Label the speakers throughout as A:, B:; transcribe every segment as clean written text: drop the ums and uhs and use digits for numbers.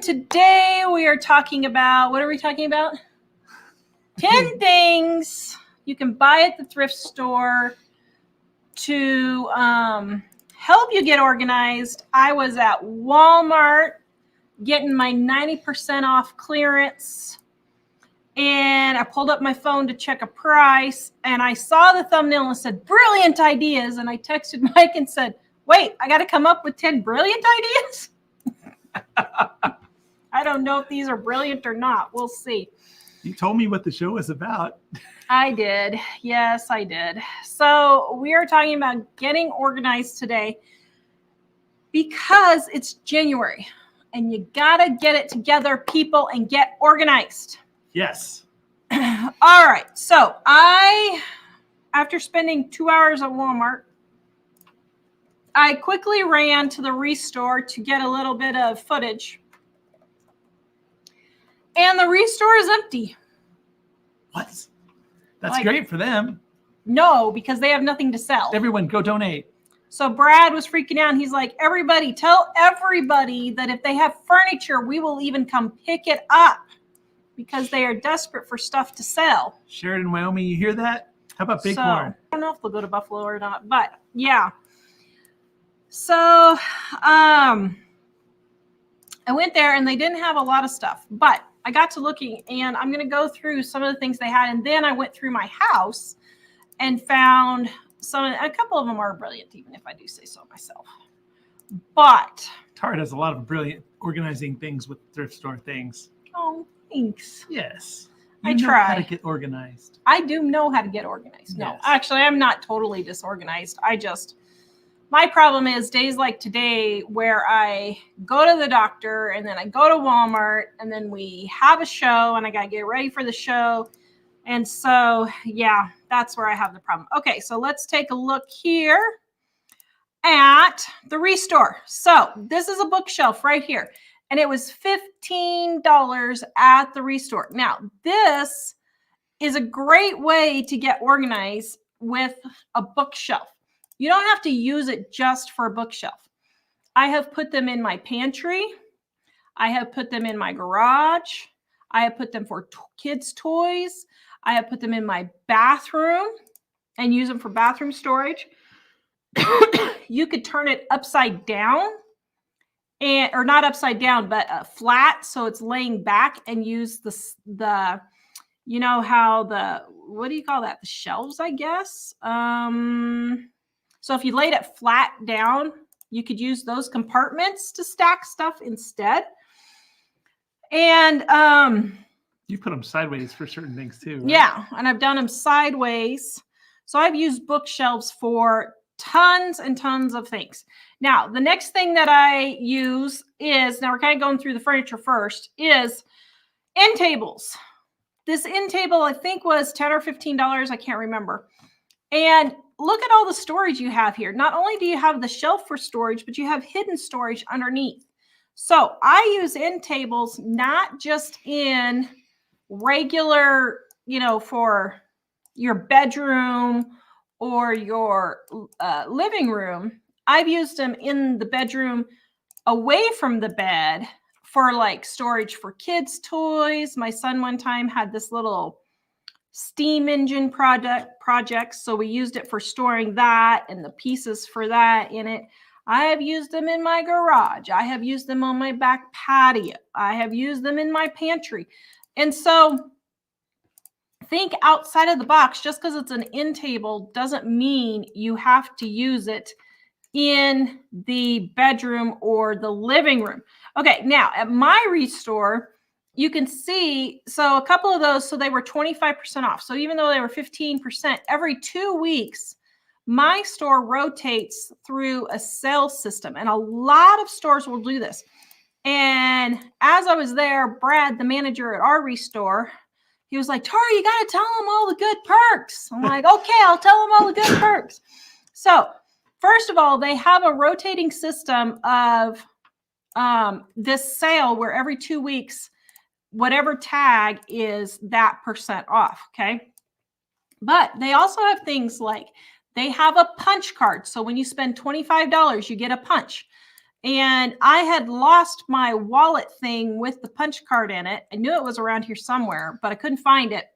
A: today we are talking about, what are we talking about? 10 things you can buy at the thrift store to help you get organized. I was at Walmart getting my 90% off clearance, and I pulled up my phone to check a price, and I saw the thumbnail and said, brilliant ideas. And I texted Mike and said, wait, I got to come up with 10 brilliant ideas? I don't know if these are brilliant or not. We'll see.
B: You told me what the show was about.
A: I did. Yes, I did. So we are talking about getting organized today because it's January and you got to get it together, people, and get organized.
B: Yes.
A: All right. So after spending 2 hours at Walmart, I quickly ran to the Restore to get a little bit of footage. And the Restore is empty.
B: What? That's great for them.
A: No, because they have nothing to sell.
B: Everyone go donate.
A: So Brad was freaking out. He's like, everybody, tell everybody that if they have furniture, we will even come pick it up because they are desperate for stuff to sell.
B: Sheridan, Wyoming, you hear that? How about Bighorn?
A: I don't know if they'll go to Buffalo or not, but yeah. So I went there and they didn't have a lot of stuff, but I got to looking and I'm going to go through some of the things they had. And then I went through my house and found a couple of them are brilliant, even if I do say so myself. But
B: Tara does a lot of brilliant organizing things with thrift store things.
A: Oh, thanks.
B: Yes.
A: I try.
B: How to get organized.
A: I do know how to get organized. No,
B: yes.
A: Actually, I'm not totally disorganized. My problem is days like today where I go to the doctor and then I go to Walmart and then we have a show and I got to get ready for the show. And so, yeah, that's where I have the problem. Okay, so let's take a look here at the Restore. So this is a bookshelf right here. And it was $15 at the Restore. Now, this is a great way to get organized with a bookshelf. You don't have to use it just for a bookshelf. I have put them in my pantry. I have put them in my garage. I have put them for kids' toys. I have put them in my bathroom and use them for bathroom storage. You could turn it upside down, or not upside down, but flat, so it's laying back, and use the you know how what do you call that? The shelves, I guess. So if you laid it flat down, you could use those compartments to stack stuff instead. And
B: you put them sideways for certain things too, right?
A: Yeah, and I've done them sideways. So I've used bookshelves for tons and tons of things. Now, the next thing that I use is, now we're kind of going through the furniture first, is end tables. This end table, I think, was $10 or $15. I can't remember. And look at all the storage you have here. Not only do you have the shelf for storage, but you have hidden storage underneath. So I use end tables not just in regular, for your bedroom or your living room. I've used them in the bedroom away from the bed for like storage for kids' toys. My son one time had this little steam engine project, so we used it for storing that and the pieces for that in it. I have used them in my garage. I have used them on my back patio. I have used them in my pantry. And so think outside of the box. Just because it's an end table doesn't mean you have to use it in the bedroom or the living room. Okay, now at my Restore, you can see, so a couple of those, so they were 25% off. So even though they were 15%, every 2 weeks, my store rotates through a sales system. And a lot of stores will do this. And as I was there, Brad, the manager at our Restore, he was like, Tara, you got to tell them all the good perks. I'm like, okay, I'll tell them all the good perks. So first of all, they have a rotating system of this sale where every 2 weeks, whatever tag is that % off, okay? But they also have things like they have a punch card. So when you spend $25, you get a punch. And I had lost my wallet thing with the punch card in it. I knew it was around here somewhere, but I couldn't find it.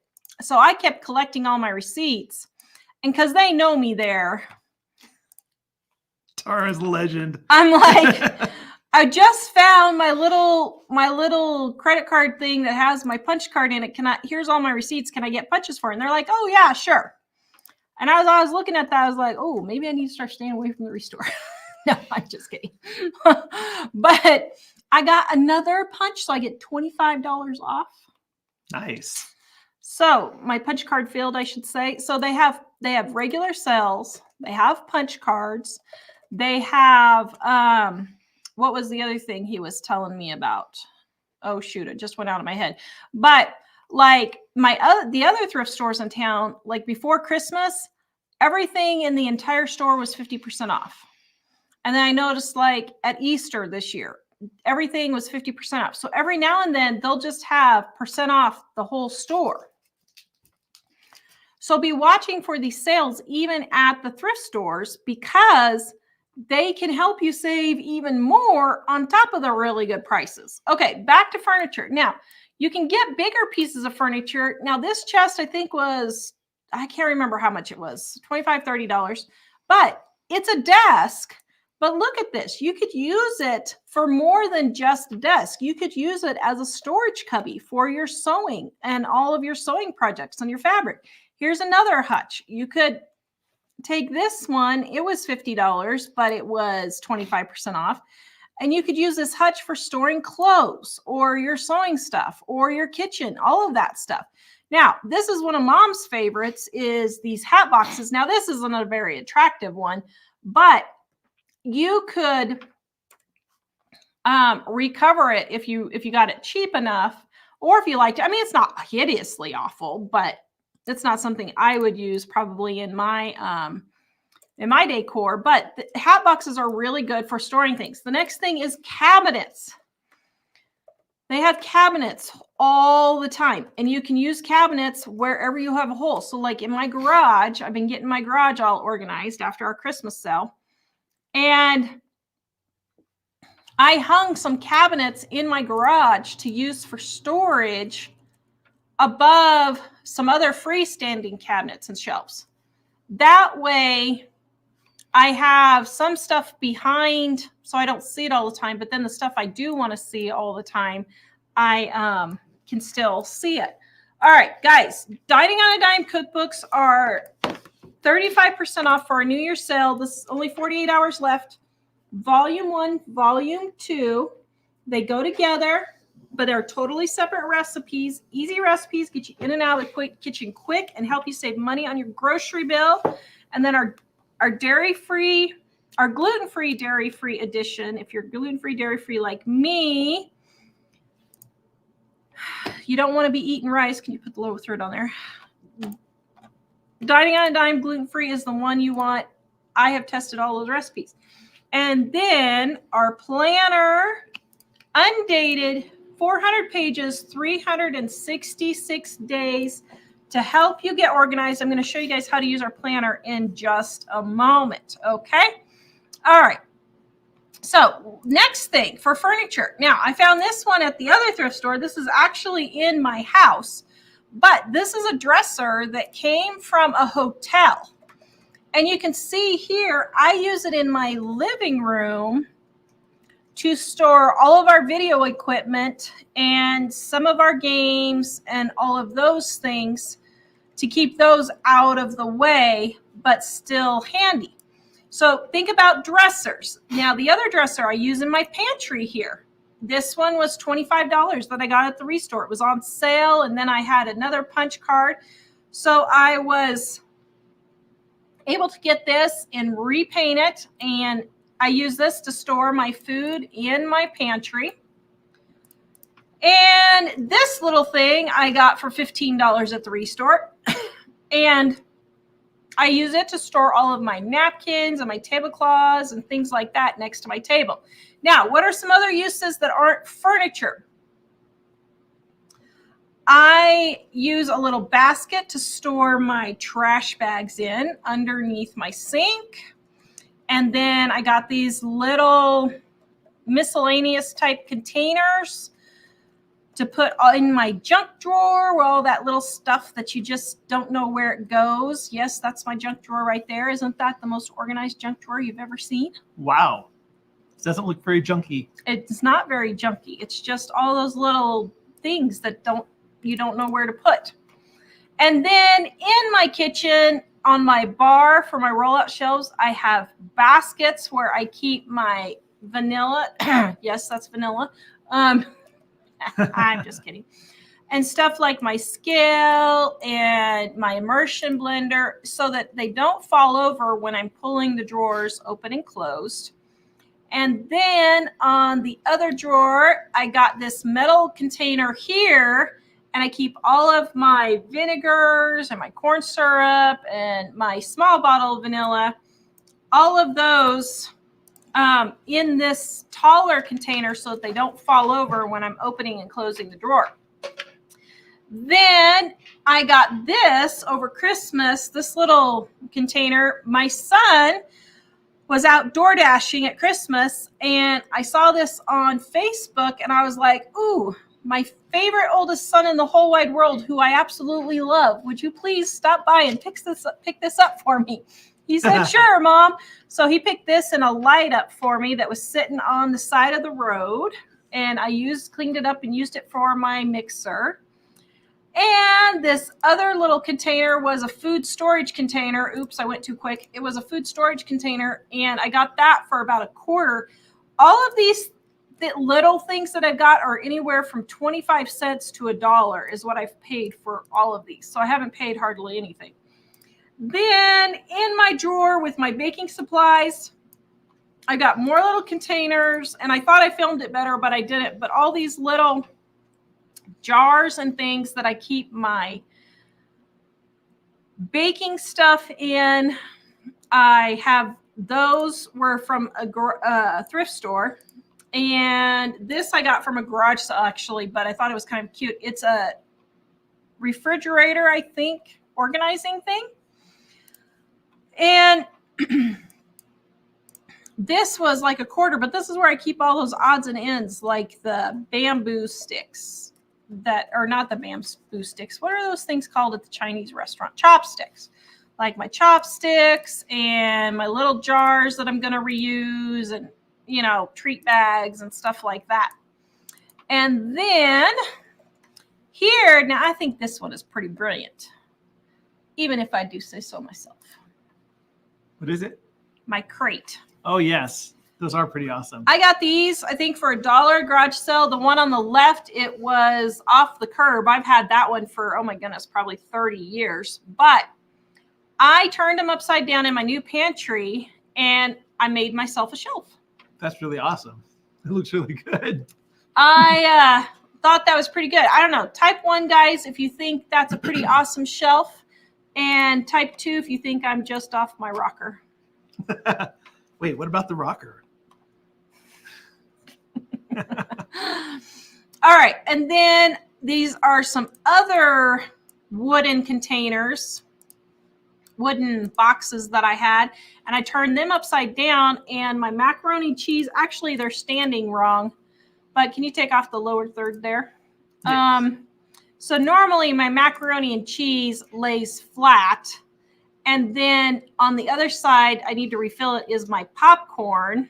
A: So I kept collecting all my receipts. And because they know me there,
B: Tara's a legend.
A: I'm like, I just found my little credit card thing that has my punch card in it. Here's all my receipts. Can I get punches for it? And they're like, oh yeah, sure. And as I was looking at that, I was like, oh, maybe I need to start staying away from the restore. No, I'm just kidding. But I got another punch, so I get $25 off.
B: Nice.
A: So my punch card field, I should say. So they have regular sales. They have punch cards. They have what was the other thing he was telling me about? Oh shoot, it just went out of my head. But like the other thrift stores in town, like before Christmas, everything in the entire store was 50% off. And then I noticed like at Easter this year, everything was 50% off. So every now and then they'll just have % off the whole store. So be watching for these sales even at the thrift stores, because they can help you save even more on top of the really good prices. Okay, back to furniture. Now, you can get bigger pieces of furniture. Now, this chest I think was, I can't remember how much it was, $25, $30, but it's a desk. But look at this. You could use it for more than just a desk. You could use it as a storage cubby for your sewing and all of your sewing projects on your fabric. Here's another hutch. You could take this one. It was $50, but it was 25% off. And you could use this hutch for storing clothes or your sewing stuff or your kitchen, all of that stuff. Now, this is one of Mom's favorites, is these hat boxes. Now, this isn't a very attractive one, but you could recover it if you got it cheap enough, or if you liked it. I mean, it's not hideously awful, but it's not something I would use probably in my decor. But the hat boxes are really good for storing things. The next thing is cabinets. They have cabinets all the time, and you can use cabinets wherever you have a hole. So like in my garage, I've been getting my garage all organized after our Christmas sale. And I hung some cabinets in my garage to use for storage above some other freestanding cabinets and shelves. That way I have some stuff behind so I don't see it all the time, but then the stuff I do want to see all the time, I can still see it. All right, guys, Dining on a Dime cookbooks are 35% off for our New Year's sale. This is only 48 hours left. Volume 1, Volume 2, they go together, but they're totally separate recipes. Easy recipes, get you in and out of the kitchen quick and help you save money on your grocery bill. And then our dairy-free, our gluten-free, dairy-free edition. If you're gluten-free, dairy-free like me, you don't want to be eating rice. Can you put the lower third on there? Dining on a Dime gluten-free is the one you want. I have tested all those recipes. And then our planner, undated, 400 pages, 366 days to help you get organized. I'm going to show you guys how to use our planner in just a moment. Okay. All right. So next thing for furniture. Now I found this one at the other thrift store. This is actually in my house, but this is a dresser that came from a hotel. And you can see here, I use it in my living room to store all of our video equipment and some of our games and all of those things, to keep those out of the way, but still handy. So think about dressers. Now, the other dresser I use in my pantry here. This one was $25 that I got at the restore. It was on sale, and then I had another punch card. So I was able to get this and repaint it, and I use this to store my food in my pantry. And this little thing I got for $15 at the restore, and I use it to store all of my napkins and my tablecloths and things like that next to my table. Now, what are some other uses that aren't furniture? I use a little basket to store my trash bags in underneath my sink. And then I got these little miscellaneous type containers to put in my junk drawer where all that little stuff that you just don't know where it goes. Yes, that's my junk drawer right there. Isn't that the most organized junk drawer you've ever seen?
B: Wow. It doesn't look very junky.
A: It's not very junky. It's just all those little things that you don't know where to put. And then in my kitchen, on my bar for my rollout shelves, I have baskets where I keep my vanilla. Yes, that's vanilla. I'm just kidding. And stuff like my scale and my immersion blender so that they don't fall over when I'm pulling the drawers open and closed. And then on the other drawer, I got this metal container here, and I keep all of my vinegars and my corn syrup and my small bottle of vanilla, all of those in this taller container so that they don't fall over when I'm opening and closing the drawer. Then I got this over Christmas, this little container. My son was out door dashing at Christmas, and I saw this on Facebook, and I was like, ooh, my favorite oldest son in the whole wide world, who I absolutely love, would you please stop by and pick this up for me? He said, sure, Mom. So he picked this and a light up for me that was sitting on the side of the road. And I cleaned it up and used it for my mixer. And this other little container was a food storage container. Oops, I went too quick. It was a food storage container, and I got that for about $0.25. All of these little things that I got are anywhere from 25 cents to $1 is what I've paid for all of these. So I haven't paid hardly anything. Then in my drawer with my baking supplies, I got more little containers, and I thought I filmed it better, but I didn't. But all these little jars and things that I keep my baking stuff in. I have those were from a thrift store. And this I got from a garage sale, actually, but I thought it was kind of cute. It's a refrigerator, I think, organizing thing. And this was like $0.25, but this is where I keep all those odds and ends, like the bamboo sticks that are not the bamboo sticks. What are those things called at the Chinese restaurant? Chopsticks. Like my chopsticks and my little jars that I'm going to reuse, and, treat bags and stuff like that. And then here, now I think this one is pretty brilliant, even if I do say so myself.
B: What is it?
A: My crate.
B: Oh, yes. Those are pretty awesome.
A: I got these, I think, for $1 garage sale. The one on the left, it was off the curb. I've had that one for, oh my goodness, probably 30 years. But I turned them upside down in my new pantry, and I made myself a shelf.
B: That's really awesome. It looks really good.
A: I thought that was pretty good. I don't know. Type 1, guys, if you think that's a pretty awesome shelf. And type 2, if you think I'm just off my rocker.
B: Wait, what about the rocker?
A: All right. And then these are some other wooden containers, wooden boxes that I had. And I turned them upside down, and my macaroni and cheese, actually, they're standing wrong. But can you take off the lower third there? Yes. So normally my macaroni and cheese lays flat. And then on the other side, I need to refill it, is my popcorn.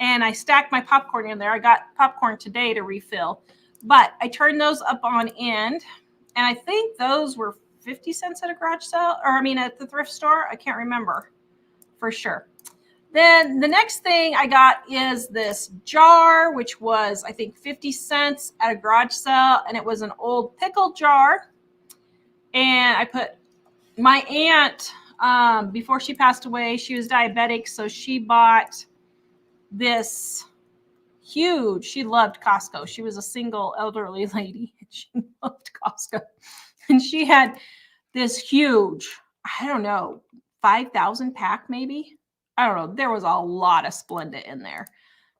A: And I stacked my popcorn in there. I got popcorn today to refill. But I turned those up on end. And I think those were 50 cents at a garage sale. Or at the thrift store. I can't remember for sure. Then the next thing I got is this jar, which was, I think, 50 cents at a garage sale. And it was an old pickle jar. And I put my aunt, before she passed away, she was diabetic. So she bought this huge, she loved Costco. She was a single elderly lady. She loved Costco. And she had this huge, I don't know, 5,000 pack maybe. I don't know. There was a lot of Splenda in there.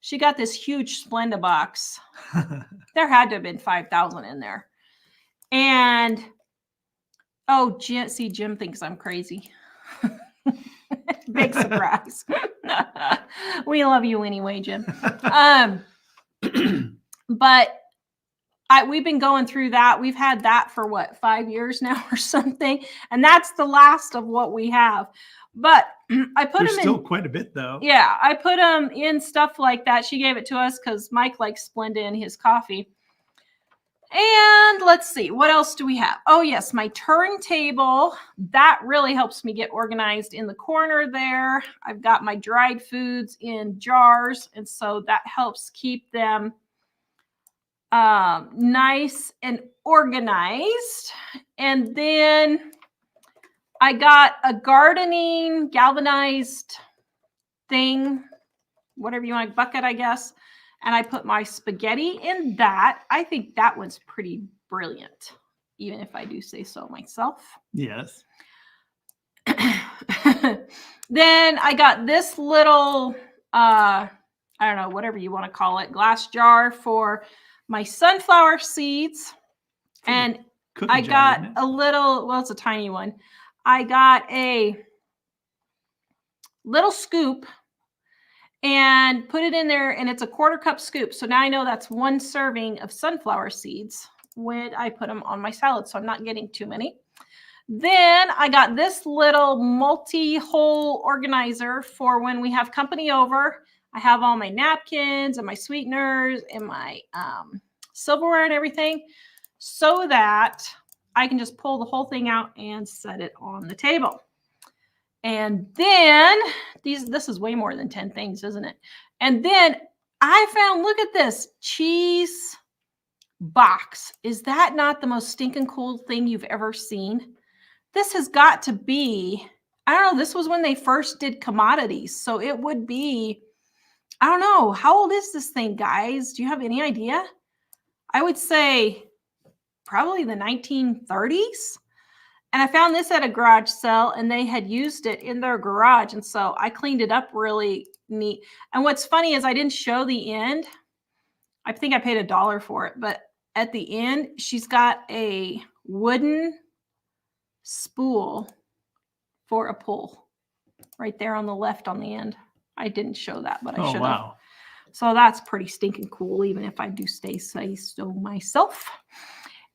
A: She got this huge Splenda box. There had to have been 5,000 in there. And, Jim thinks I'm crazy. Big surprise. We love you anyway, Jim. But we've been going through that. We've had that for what, 5 years now or something. And that's the last of what we have. But I put
B: There's
A: them
B: still
A: in.
B: quite a bit though.
A: Yeah, I put them in stuff like that. She gave it to us because Mike likes Splenda in his coffee. And let's see, what else do we have? Oh, yes, my turntable. That really helps me get organized in the corner there. I've got my dried foods in jars, and so that helps keep them nice and organized. And then I got a gardening galvanized thing, whatever you want, bucket, I guess. And I put my spaghetti in that. I think that one's pretty brilliant, even if I do say so myself.
B: Yes.
A: Then I got this little, I don't know, whatever you want to call it, glass jar for my sunflower seeds. And I got a little, well, it's a tiny one. I got a little scoop and put it in there, and it's a 1/4 cup scoop. So now I know that's 1 serving of sunflower seeds when I put them on my salad, so I'm not getting too many. Then I got this little multi-hole organizer for when we have company over. I have all my napkins and my sweeteners and my silverware and everything, so that I can just pull the whole thing out and set it on the table. And then this is way more than 10 things, isn't it? And then I found, look at this, cheese box. Is that not the most stinking cool thing you've ever seen? This has got to be, I don't know, this was when they first did commodities. So it would be, I don't know, how old is this thing, guys? Do you have any idea? I would say probably the 1930s. And I found this at a garage sale, and they had used it in their garage. And so I cleaned it up really neat. And what's funny is I didn't show the end. I think I paid $1 for it. But at the end, she's got a wooden spool for a pull right there on the left on the end. I didn't show that, but I should have.
B: Wow.
A: So that's pretty stinking cool, even if I do say so myself.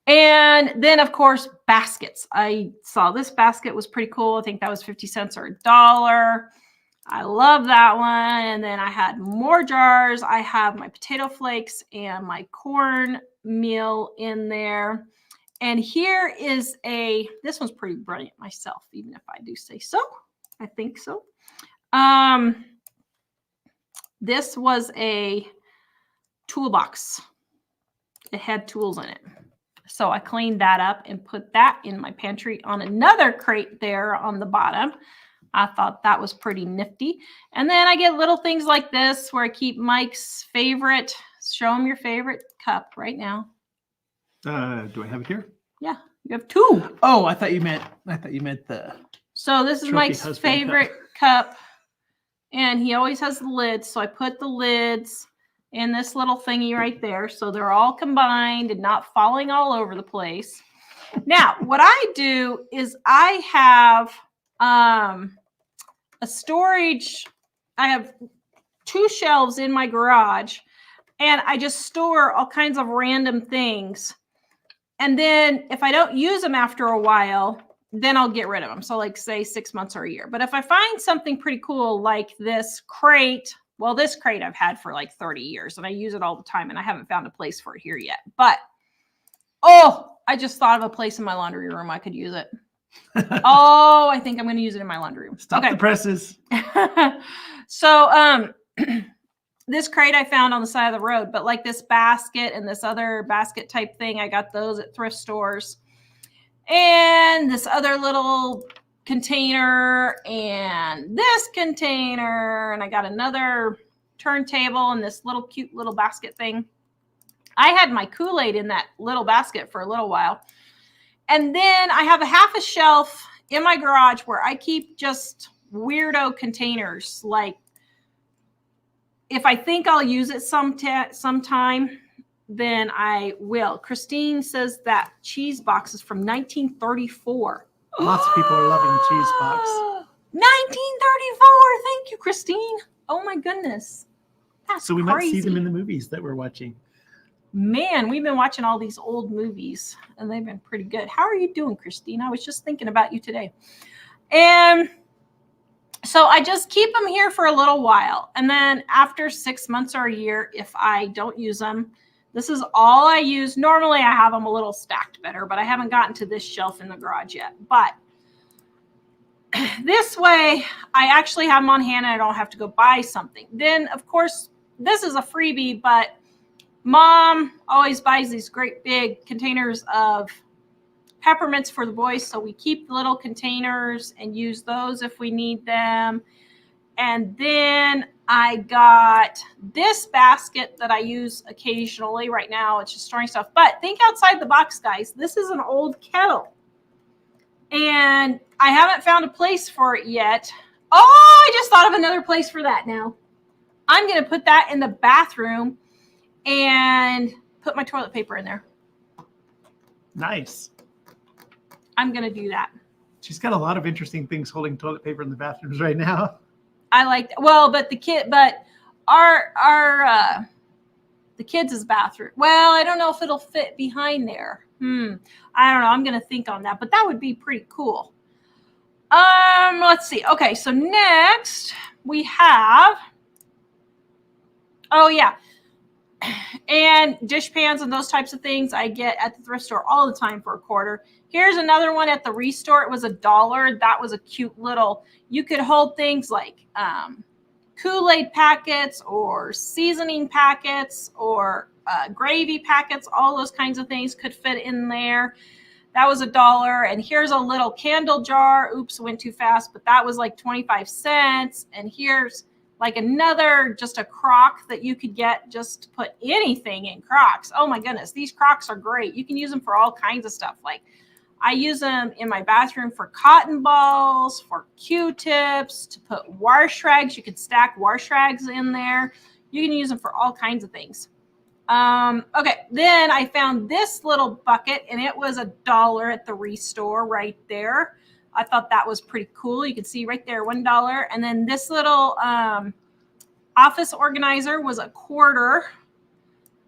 A: And then, of course, baskets. I saw this basket was pretty cool. I think that was 50 cents or $1. I love that one. And then I had more jars. I have my potato flakes and my corn meal in there. And here is this one's pretty brilliant myself, even if I do say so. I think so. This was a toolbox. It had tools in it. So I cleaned that up and put that in my pantry on another crate there on the bottom. I thought that was pretty nifty. And then I get little things like this where I keep Mike's favorite, show him your favorite cup right now.
B: Do I have it here?
A: Yeah, you have 2.
B: Oh, I thought you meant the.
A: So this is Mike's favorite cup. And he always has the lids. So I put the lids in this little thingy right there. So they're all combined and not falling all over the place. Now, what I do is I have a storage. I have 2 shelves in my garage, and I just store all kinds of random things. And then if I don't use them after a while, then I'll get rid of them. So like say 6 months or a year. But if I find something pretty cool like this crate, well, this crate I've had for like 30 years and I use it all the time, and I haven't found a place for it here yet. But, oh, I just thought of a place in my laundry room I could use it. Oh, I think I'm going to use it in my laundry room.
B: Stop the presses.
A: So, this crate I found on the side of the road, but like this basket and this other basket type thing, I got those at thrift stores. And this other little container and this container, and I got another turntable and this little cute little basket thing. I had my Kool-Aid in that little basket for a little while. And then I have a half a shelf in my garage where I keep just weirdo containers. Like if I think I'll use it sometime, then I will. Christine says that cheese box is from 1934.
B: Lots of people are loving cheese box.
A: 1934. Thank you, Christine. Oh my goodness. That's
B: So we
A: crazy.
B: might see them in the movies that we're watching.
A: Man, we've been watching all these old movies and they've been pretty good. How are you doing, Christine? I was just thinking about you today. And so I just keep them here for a little while. And then after 6 months or a year, if I don't use them, this is all I use. Normally I have them a little stacked better, but I haven't gotten to this shelf in the garage yet. But this way I actually have them on hand and I don't have to go buy something. Then of course, this is a freebie, but Mom always buys these great big containers of peppermints for the boys. So we keep the little containers and use those if we need them. And then I got this basket that I use occasionally. Right now it's just storing stuff. But think outside the box, guys. This is an old kettle. And I haven't found a place for it yet. Oh, I just thought of another place for that now. I'm going to put that in the bathroom and put my toilet paper in there.
B: Nice.
A: I'm going to do that.
B: She's got a lot of interesting things holding toilet paper in the bathrooms right now.
A: I like that. Well, but the kids' bathroom. Well, I don't know if it'll fit behind there. I don't know. I'm going to think on that, but that would be pretty cool. Let's see. Okay. So next we have, oh yeah. And dish pans and those types of things I get at the thrift store all the time for $1. Here's another one at the Restore. It was $1. That was a cute little, you could hold things like Kool-Aid packets or seasoning packets or gravy packets. All those kinds of things could fit in there. That was $1. And here's a little candle jar. Oops, went too fast, but that was like 25 cents. And here's like another, just a crock that you could get just to put anything in crocks. Oh my goodness, these crocks are great. You can use them for all kinds of stuff. Like I use them in my bathroom for cotton balls, for Q-tips, to put wash rags. You could stack wash rags in there. You can use them for all kinds of things. Okay, then I found this little bucket and it was $1 at the Restore right there. I thought that was pretty cool. You can see right there, $1. And then this little office organizer was $0.25.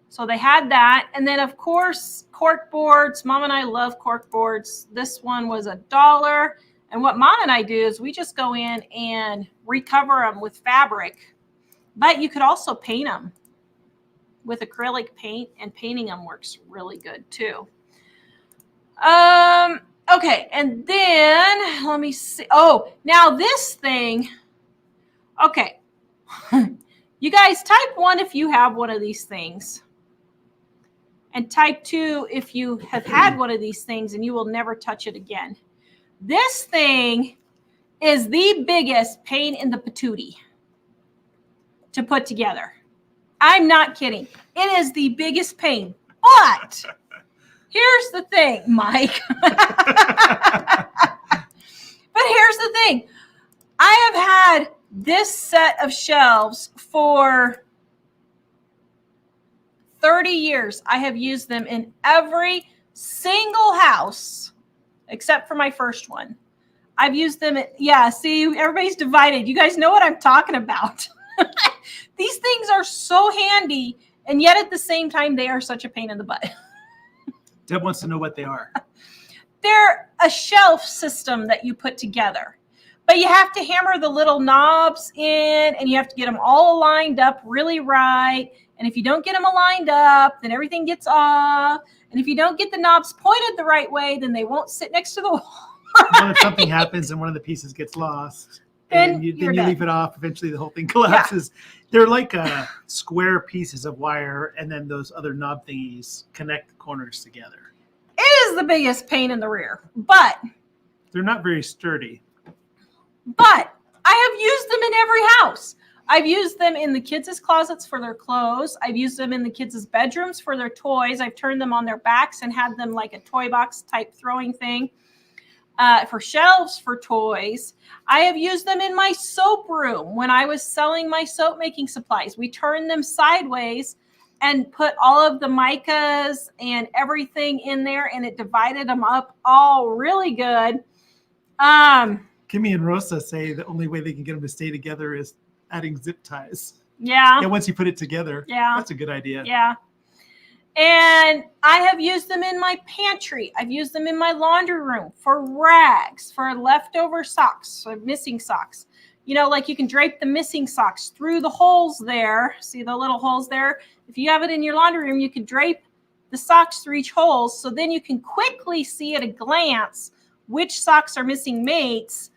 A: So they had that. And then, of course, cork boards. Mom and I love cork boards. This one was $1. And what Mom and I do is we just go in and recover them with fabric. But you could also paint them with acrylic paint, and painting them works really good too. Okay, and then let me see. Oh, now this thing. Okay. You guys type 1 if you have one of these things. And type 2 if you have had one of these things and you will never touch it again. This thing is the biggest pain in the patootie to put together. I'm not kidding. It is the biggest pain. But here's the thing, Mike. But here's the thing. I have had this set of shelves for 30 years. I have used them in every single house except for my first one. I've used them. Yeah, see, everybody's divided. You guys know what I'm talking about. These things are so handy, and yet at the same time, they are such a pain in the butt.
B: Deb wants to know what they are.
A: They're a shelf system that you put together, but you have to hammer the little knobs in, and you have to get them all lined up really right. And if you don't get them aligned up, then everything gets off. And if you don't get the knobs pointed the right way, then they won't sit next to the wall.
B: Well, if something happens and one of the pieces gets lost, and you leave it off, eventually the whole thing collapses. Yeah. They're like square pieces of wire, and then those other knob thingies connect the corners together.
A: It is the biggest pain in the rear, but
B: they're not very sturdy.
A: But I have used them in every house. I've used them in the kids' closets for their clothes. I've used them in the kids' bedrooms for their toys. I've turned them on their backs and had them like a toy box type throwing thing. For shelves for toys. I have used them in my soap room when I was selling my soap making supplies. We turned them sideways and put all of the micas and everything in there, and it divided them up all really good.
B: Kimmy and Rosa say the only way they can get them to stay together is adding zip ties.
A: Yeah.
B: Yeah, once you put it together.
A: Yeah.
B: That's a good idea.
A: Yeah. And I have used them in my pantry. I've used them in my laundry room for rags, for leftover socks, for missing socks. You know, like you can drape the missing socks through the holes there. See the little holes there? If you have it in your laundry room, you can drape the socks through each hole. So then you can quickly see at a glance which socks are missing mates,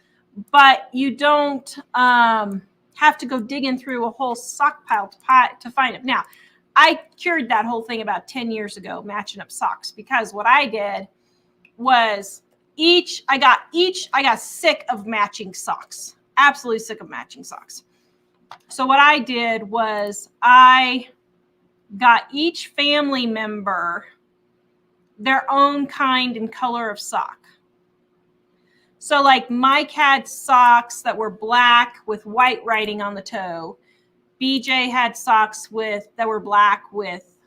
A: but you don't have to go digging through a whole sock pile to find them. Now, I cured that whole thing about 10 years ago, matching up socks, because what I did was I got sick of matching socks, absolutely sick of matching socks. So what I did was I got each family member their own kind and color of sock. So like Mike had socks that were black with white writing on the toe. BJ had socks that were black with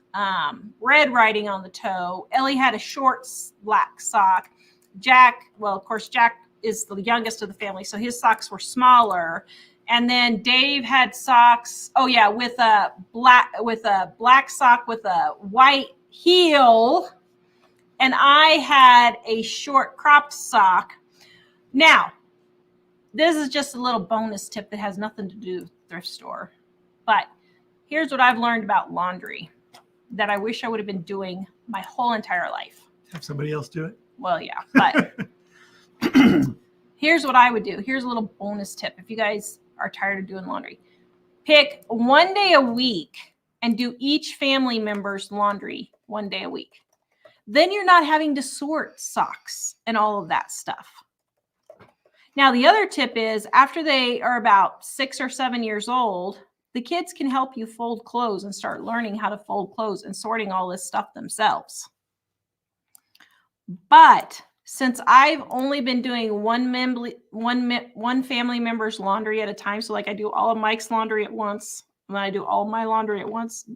A: red writing on the toe. Ellie had a short black sock. Jack, well, of course, Jack is the youngest of the family, so his socks were smaller. And then Dave had socks, with a black sock with a white heel. And I had a short cropped sock. Now, this is just a little bonus tip that has nothing to do with thrift store. But here's what I've learned about laundry that I wish I would have been doing my whole entire life.
B: Have somebody else do it?
A: Well, yeah, but here's what I would do. Here's a little bonus tip if you guys are tired of doing laundry. Pick one day a week and do each family member's laundry one day a week. Then you're not having to sort socks and all of that stuff. Now, the other tip is after they are about 6 or 7 years old, the kids can help you fold clothes and start learning how to fold clothes and sorting all this stuff themselves. But since I've only been doing one family member's laundry at a time, so like I do all of Mike's laundry at once, and then I do all my laundry at once.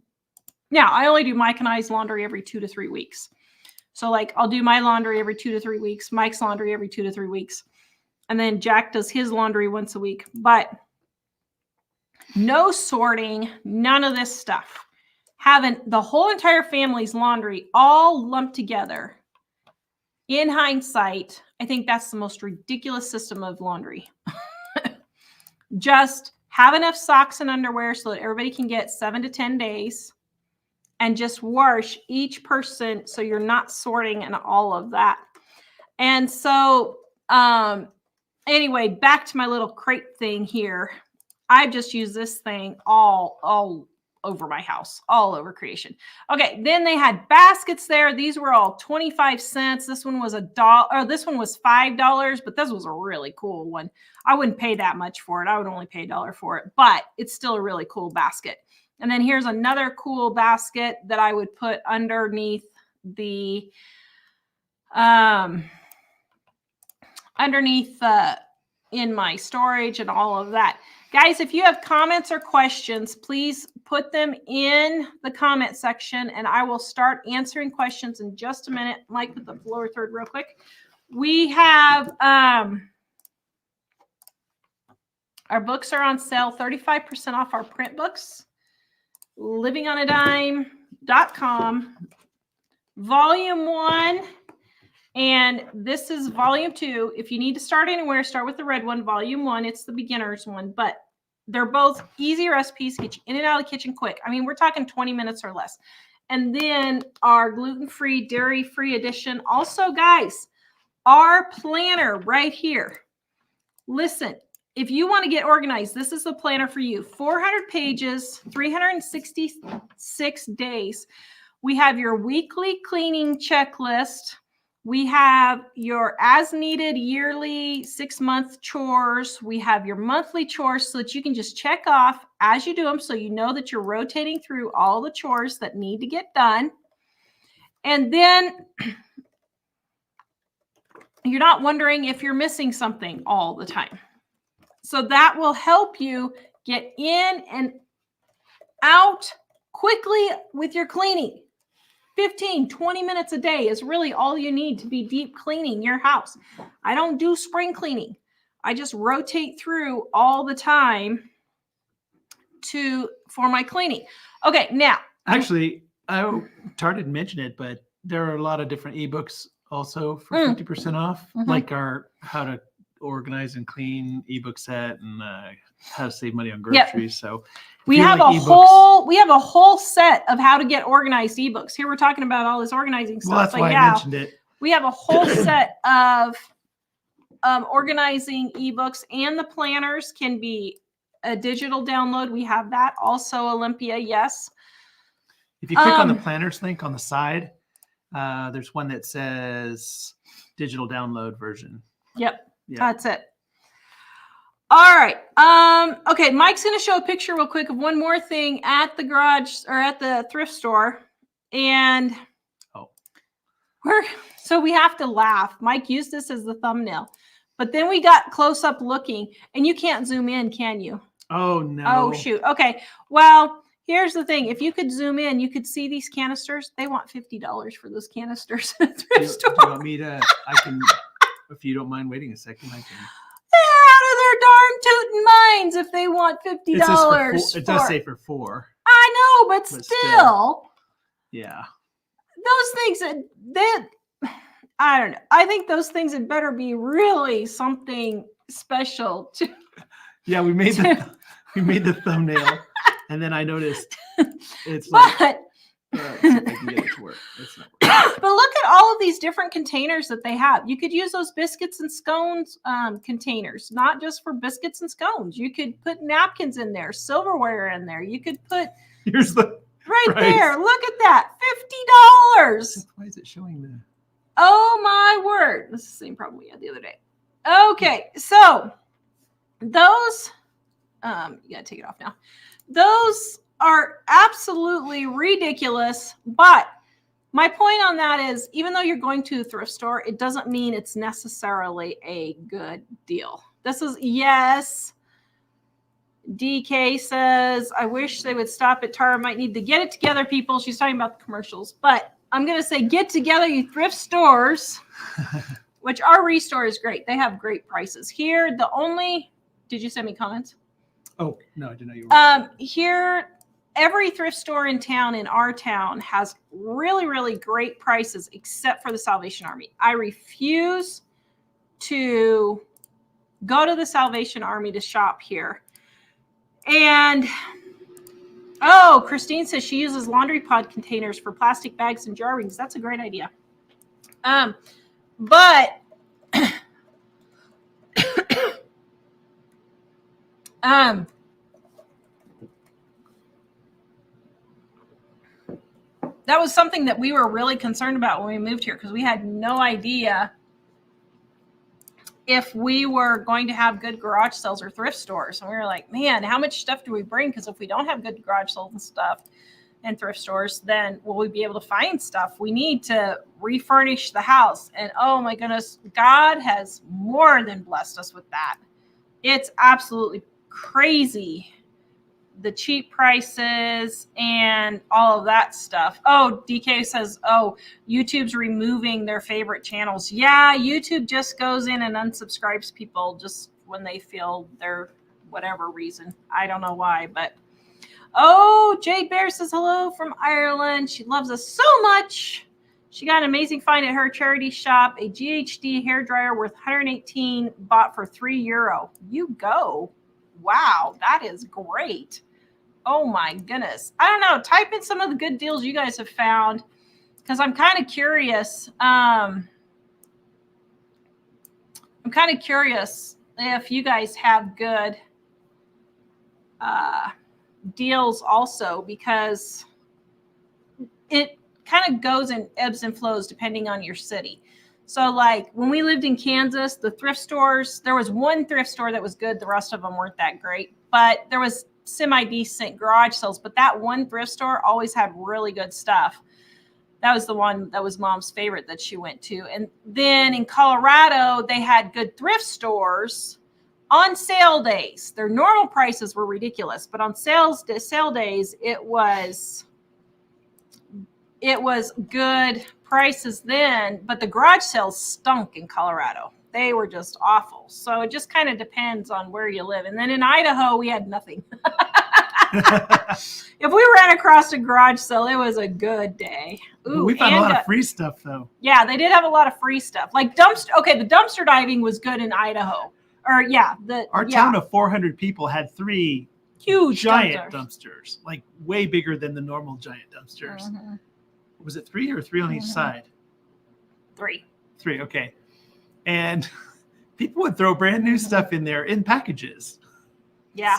A: Now, I only do Mike and I's laundry every 2 to 3 weeks. So like I'll do my laundry every 2 to 3 weeks, Mike's laundry every 2 to 3 weeks. And then Jack does his laundry once a week. But no sorting, none of this stuff. Having the whole entire family's laundry all lumped together. In hindsight, I think that's the most ridiculous system of laundry. Just have enough socks and underwear so that everybody can get 7 to 10 days. And just wash each person so you're not sorting and all of that. And so anyway, back to my little crate thing here. I've just used this thing all over my house, all over creation. Okay, then they had baskets there. These were all 25 cents. This one was this one was $5, but this was a really cool one. I wouldn't pay that much for it. I would only pay $1 for it, but it's still a really cool basket. And then here's another cool basket that I would put underneath the in my storage and all of that. Guys, if you have comments or questions, please put them in the comment section and I will start answering questions in just a minute. Mike, put the lower third real quick. We have our books are on sale, 35% off our print books. livingonadime.com, volume 1, and this is volume 2. If you need to start anywhere, start with the red one, volume 1. It's the beginner's one, but they're both easy recipes, get you in and out of the kitchen quick. I mean, we're talking 20 minutes or less. And then our gluten-free, dairy-free edition. Also, guys, our planner right here. Listen, if you want to get organized, this is the planner for you. 400 pages, 366 days. We have your weekly cleaning checklist. We have your as needed yearly 6-month chores. We have your monthly chores so that you can just check off as you do them so you know that you're rotating through all the chores that need to get done. And then you're not wondering if you're missing something all the time. So that will help you get in and out quickly with your cleaning. 15, 20 minutes a day is really all you need to be deep cleaning your house. I don't do spring cleaning. I just rotate through all the time for my cleaning. Okay, now.
B: Actually, Tara didn't mention it, but there are a lot of different ebooks also for 50% off, like our how to organize and clean ebook set and how to save money on groceries. So
A: we have a whole set of how to get organized ebooks. Here we're talking about all this organizing stuff.
B: Well, that's why I mentioned it.
A: We have a whole set of organizing ebooks, and the planners can be a digital download. We have that also, Olympia. Yes.
B: If you click on the planners link on the side, there's one that says digital download version.
A: Yep. That's it. All right. Okay. Mike's going to show a picture real quick of one more thing at the garage or at the thrift store. And so we have to laugh. Mike used this as the thumbnail, but then we got close up looking, and you can't zoom in, can you?
B: Oh, no.
A: Oh, shoot. Okay. Well, here's the thing. If you could zoom in, you could see these canisters. They want $50 for those canisters at the thrift store.
B: Do you want me to, I can, if you don't mind waiting a second, I can.
A: They're out of their darn tootin' minds if they want $50.
B: It does say for 4.
A: I know, but still.
B: Yeah.
A: Those things, I don't know. I think those things had better be really something special.
B: Yeah, we made the thumbnail, and then I noticed it's like. Let's see if I can get it to work. It's not working.
A: But look at all of these different containers that they have. You could use those biscuits and scones containers, not just for biscuits and scones. You could put napkins in there, silverware in there. You could put.
B: Here's the
A: right
B: price.
A: there. Look at that, $50.
B: Why is it showing the?
A: Oh my word! This is the same problem we had the other day. Okay, so those. You gotta take it off now. Those are absolutely ridiculous, but my point on that is, even though you're going to a thrift store, it doesn't mean it's necessarily a good deal. This is, yes, DK says, I wish they would stop it. Tara might need to get it together, people. She's talking about the commercials, but I'm going to say get together, you thrift stores, which our Restore is great. They have great prices. Here, did you send me comments?
B: Oh, no, I didn't know you were.
A: Here, every thrift store in town, in our town, has really, really great prices, except for the Salvation Army. I refuse to go to the Salvation Army to shop here. And, Christine says she uses laundry pod containers for plastic bags and jar rings. That's a great idea. But that was something that we were really concerned about when we moved here, because we had no idea if we were going to have good garage sales or thrift stores. And we were like, man, how much stuff do we bring? Because if we don't have good garage sales and stuff and thrift stores, then will we be able to find stuff? We need to refurnish the house. And oh my goodness, God has more than blessed us with that. It's absolutely crazy, the cheap prices and all of that stuff. Oh, DK says, YouTube's removing their favorite channels. Yeah, YouTube just goes in and unsubscribes people just when they feel their whatever reason. I don't know why, but Jade Bear says hello from Ireland. She loves us so much. She got an amazing find at her charity shop, a GHD hairdryer worth 118, bought for €3. You go. Wow, that is great. Oh my goodness. I don't know. Type in some of the good deals you guys have found, because I'm kind of curious. I'm kind of curious if you guys have good deals also, because it kind of goes in ebbs and flows depending on your city. So like when we lived in Kansas, the thrift stores, there was one thrift store that was good. The rest of them weren't that great, but there was semi-decent garage sales. But that one thrift store always had really good stuff. That was the one that was Mom's favorite that she went to. And then in Colorado, they had good thrift stores on sale days. Their normal prices were ridiculous, but on sale days, it was good prices then, but the garage sales stunk in Colorado. they were just awful. So it just kind of depends on where you live. And then in Idaho, we had nothing. If we ran across a garage sale, it was a good day.
B: Ooh, we found a lot of free stuff, though.
A: Yeah, they did have a lot of free stuff. Like dumpster. Okay, the dumpster diving was good in Idaho. Or our
B: town of 400 people had 3
A: huge
B: giant dumpsters, like way bigger than the normal giant dumpsters. Mm-hmm. Was it 3 or 3 on each side?
A: 3.
B: 3, okay. And people would throw brand new stuff in there in packages.
A: Yeah,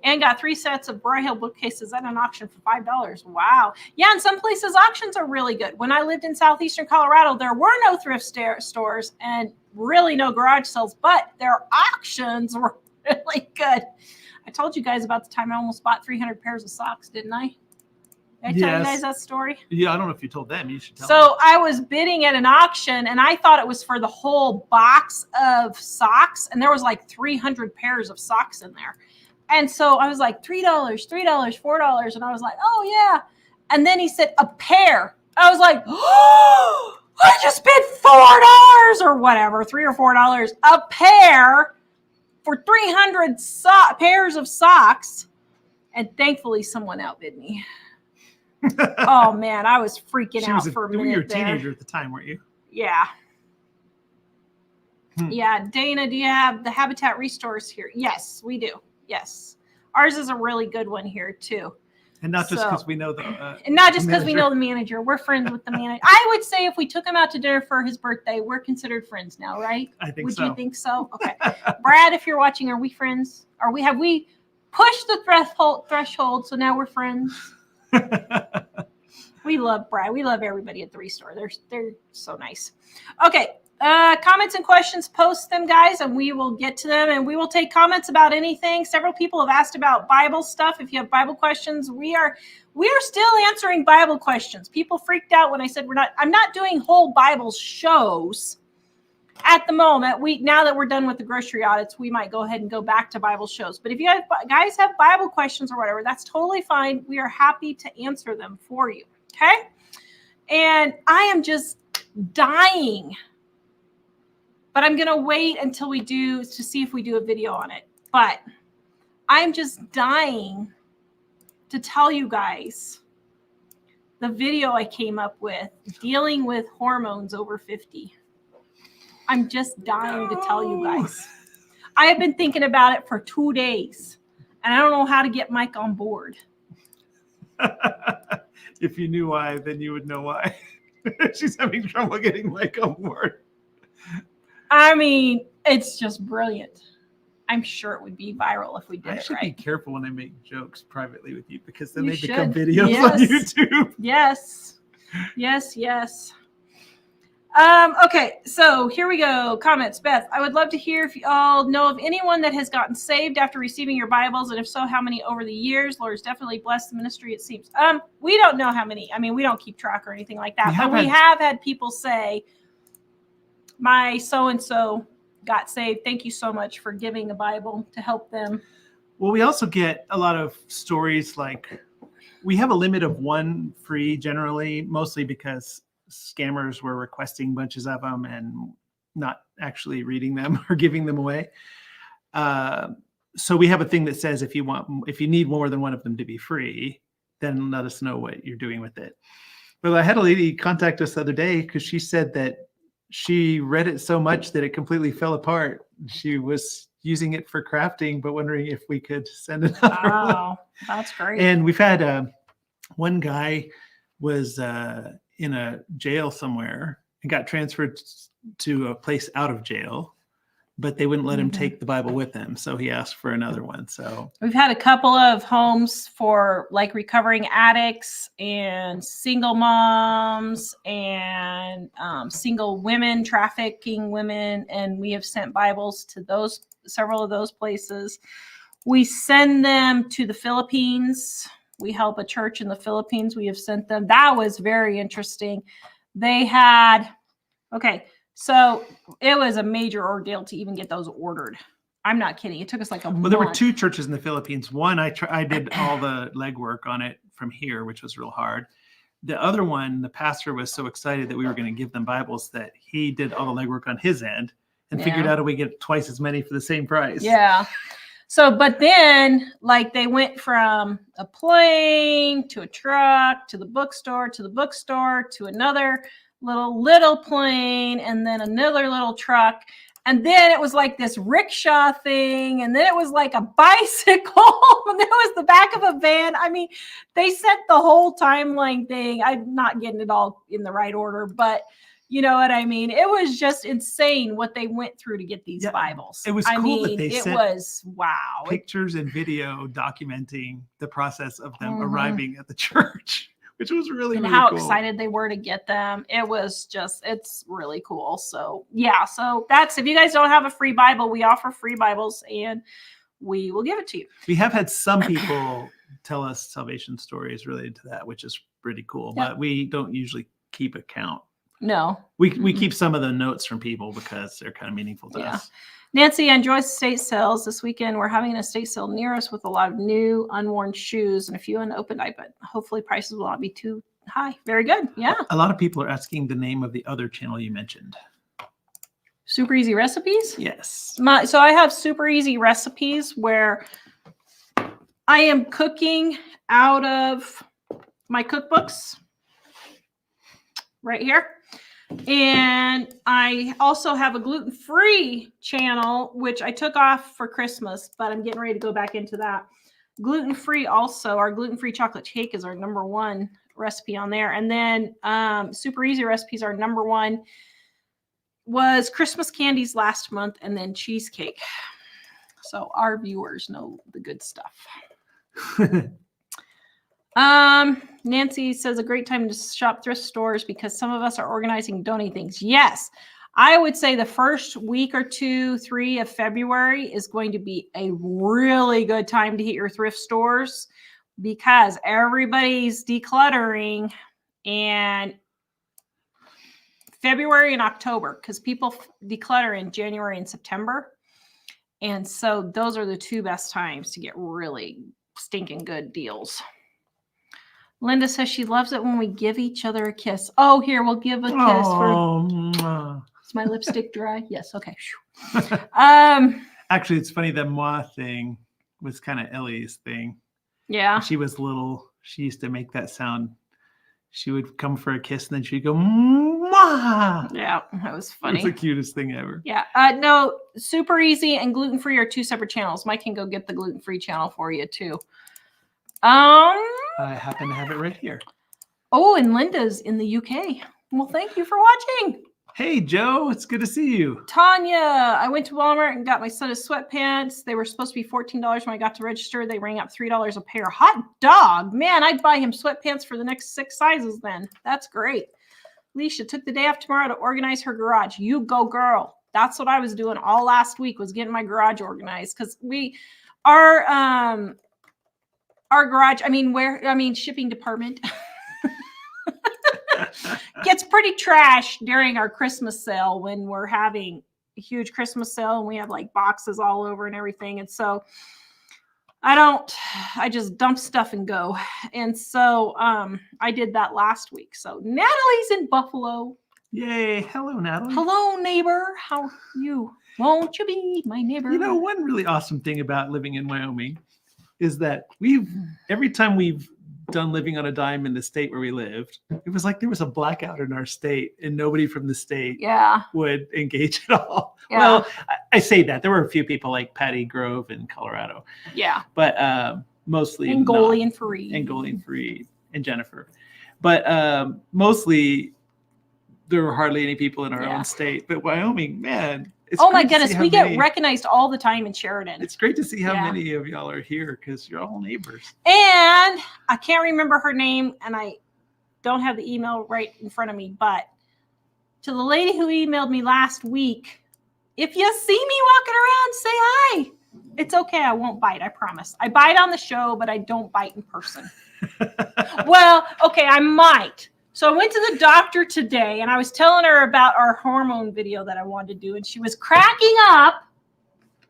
A: and got 3 sets of Broyhill bookcases at an auction for $5. Wow. Yeah, in some places, auctions are really good. When I lived in southeastern Colorado, there were no thrift stores and really no garage sales, but their auctions were really good. I told you guys about the time I almost bought 300 pairs of socks, didn't I? Did I tell you guys that story?
B: Yeah, I don't know if you told them. You should tell them.
A: So I was bidding at an auction, and I thought it was for the whole box of socks, and there was like 300 pairs of socks in there. And so I was like, $3, $4. And I was like, oh, yeah. And then he said, a pair. I was like, oh, I just bid $4 or whatever, $3 or $4 a pair for 300 pairs of socks. And thankfully, someone outbid me. Oh, man, I was freaking out for a minute.
B: You were a teenager at the time, weren't you?
A: Yeah. Yeah. Dana, do you have the Habitat Restores here? Yes, we do. Yes. Ours is a really good one here, too.
B: And not just because we know the
A: and not just because we know the manager. We're friends with the manager. I would say if we took him out to dinner for his birthday, we're considered friends now, right?
B: I think
A: so.
B: Would
A: you think so? Okay. Brad, if you're watching, are we friends? Have we pushed the threshold, so now we're friends? We love Brad. We love everybody at the Restore. They're so nice. Okay. Comments and questions, post them, guys, and we will get to them, and we will take comments about anything. Several people have asked about Bible stuff. If you have Bible questions, we are still answering Bible questions. People freaked out when I said I'm not doing whole Bible shows at the moment. Now that we're done with the grocery audits, we might go ahead and go back to Bible shows. But if you guys have Bible questions or whatever, that's totally fine. We are happy to answer them for you. Okay? And I am just dying. But I'm going to wait until to see if we do a video on it. But I'm just dying to tell you guys the video I came up with dealing with hormones over 50. I'm just dying to tell you guys. I have been thinking about it for 2 days, and I don't know how to get Mike on board.
B: If you knew why, then you would know why. She's having trouble getting Mike on board.
A: I mean, it's just brilliant. I'm sure it would be viral if we did it right.
B: I should be careful when I make jokes privately with you, because then they become videos on YouTube.
A: Yes. Okay, so here we go. Comments. Beth, I would love to hear if you all know of anyone that has gotten saved after receiving your Bibles, and if so, how many over the years? Lord has definitely blessed the ministry, it seems. We don't know how many. I mean, we don't keep track or anything like that, but we have had people say, my so-and-so got saved. Thank you so much for giving a Bible to help them.
B: Well, we also get a lot of stories like we have a limit of 1 free generally, mostly because scammers were requesting bunches of them and not actually reading them or giving them away. So we have a thing that says if you need more than one of them to be free, then let us know what you're doing with it. But I had a lady contact us the other day because she said that she read it so much that it completely fell apart. She was using it for crafting, but wondering if we could send it out.
A: Wow, that's great.
B: And we've had one guy was in a jail somewhere and got transferred to a place out of jail, but they wouldn't let him take the Bible with him. So he asked for another one. So we've
A: had a couple of homes for like recovering addicts and single moms and single women, trafficking women. And we have sent Bibles to several of those places. We send them to the Philippines. We help a church in the Philippines. We have sent them. That was very interesting. So it was a major ordeal to even get those ordered. I'm not kidding. It took us like a month.
B: Well, there were 2 churches in the Philippines. One, I did all the legwork on it from here, which was real hard. The other one, the pastor was so excited that we were going to give them Bibles that he did all the legwork on his end. and figured out a way to get twice as many for the same price.
A: Yeah. So, but then like they went from a plane to a truck to the bookstore to another little plane and then another little truck. And then it was like this rickshaw thing. And then it was like a bicycle. And then it was the back of a van. I mean, they set the whole timeline thing. I'm not getting it all in the right order, but you know what I mean? It was just insane what they went through to get these Bibles.
B: It was cool that they sent
A: wow.
B: pictures and video documenting the process of them arriving at the church, which was really
A: how
B: cool.
A: Excited they were to get them. It was just, it's really cool. So yeah, so that's, if you guys don't have a free Bible, we offer free Bibles and we will give it to you.
B: We have had some people tell us salvation stories related to that, which is pretty cool, but we don't usually keep account.
A: No.
B: We keep some of the notes from people because they're kind of meaningful to us.
A: Nancy enjoys estate sales. This weekend, we're having an estate sale near us with a lot of new, unworn shoes and a few unopened items. Hopefully prices will not be too high. Very good. Yeah.
B: A lot of people are asking the name of the other channel you mentioned.
A: Super Easy Recipes?
B: Yes.
A: So I have Super Easy Recipes where I am cooking out of my cookbooks right here. And I also have a gluten-free channel, which I took off for Christmas, but I'm getting ready to go back into that. Gluten-free also, our gluten-free chocolate cake is our #1 recipe on there. And then Super Easy Recipes, our #1 was Christmas candies last month and then cheesecake. So our viewers know the good stuff. Nancy says a great time to shop thrift stores because some of us are organizing, donating things. Yes, I would say the first week or 2, 3 of February is going to be a really good time to hit your thrift stores because everybody's decluttering, and February and October, because people declutter in January and September. And so those are the 2 best times to get really stinking good deals. Linda says she loves it when we give each other a kiss. Oh, here, we'll give a kiss for... Is my lipstick dry? Yes, okay.
B: Actually, it's funny, the moi thing was kind of Ellie's thing.
A: Yeah.
B: When she was little, she used to make that sound. She would come for a kiss, and then she'd go, mwah!
A: Yeah, that was funny.
B: It was the cutest thing ever.
A: Yeah. No, Super Easy and gluten-free are 2 separate channels. Mike can go get the gluten-free channel for you, too.
B: I happen to have it right here.
A: Oh, and Linda's in the UK. Well, thank you for watching.
B: Hey, Joe, it's good to see you.
A: Tanya, I went to Walmart and got my son his sweatpants. They were supposed to be $14 when I got to register. They rang up $3 a pair. Hot dog. Man, I'd buy him sweatpants for the next 6 sizes then. That's great. Leisha took the day off tomorrow to organize her garage. You go, girl. That's what I was doing all last week, was getting my garage organized, because our garage, shipping department gets pretty trash during our Christmas sale when we're having a huge Christmas sale and we have like boxes all over and everything. And so I just dump stuff and go. And so I did that last week. So Natalie's in Buffalo.
B: Yay. Hello, Natalie.
A: Hello, neighbor. How are you? Won't you be my neighbor?
B: You know, one really awesome thing about living in Wyoming is that every time we've done living on a dime in the state where we lived, it was like there was a blackout in our state and nobody from the state would engage at all. Yeah. Well, I say that. There were a few people like Patty Grove in Colorado.
A: Yeah.
B: But mostly
A: Angolian Fareed.
B: Angolian Fareed and Jennifer. But mostly there were hardly any people in our own state. But Wyoming, man.
A: Oh my goodness, we get recognized all the time in Sheridan.
B: It's great to see how many of y'all are here because you're all neighbors.
A: And I can't remember her name, and I don't have the email right in front of me, but to the lady who emailed me last week, if you see me walking around, say hi. It's okay, I won't bite, I promise. I bite on the show, but I don't bite in person. Well, okay, I might. So I went to the doctor today and I was telling her about our hormone video that I wanted to do, and she was cracking up.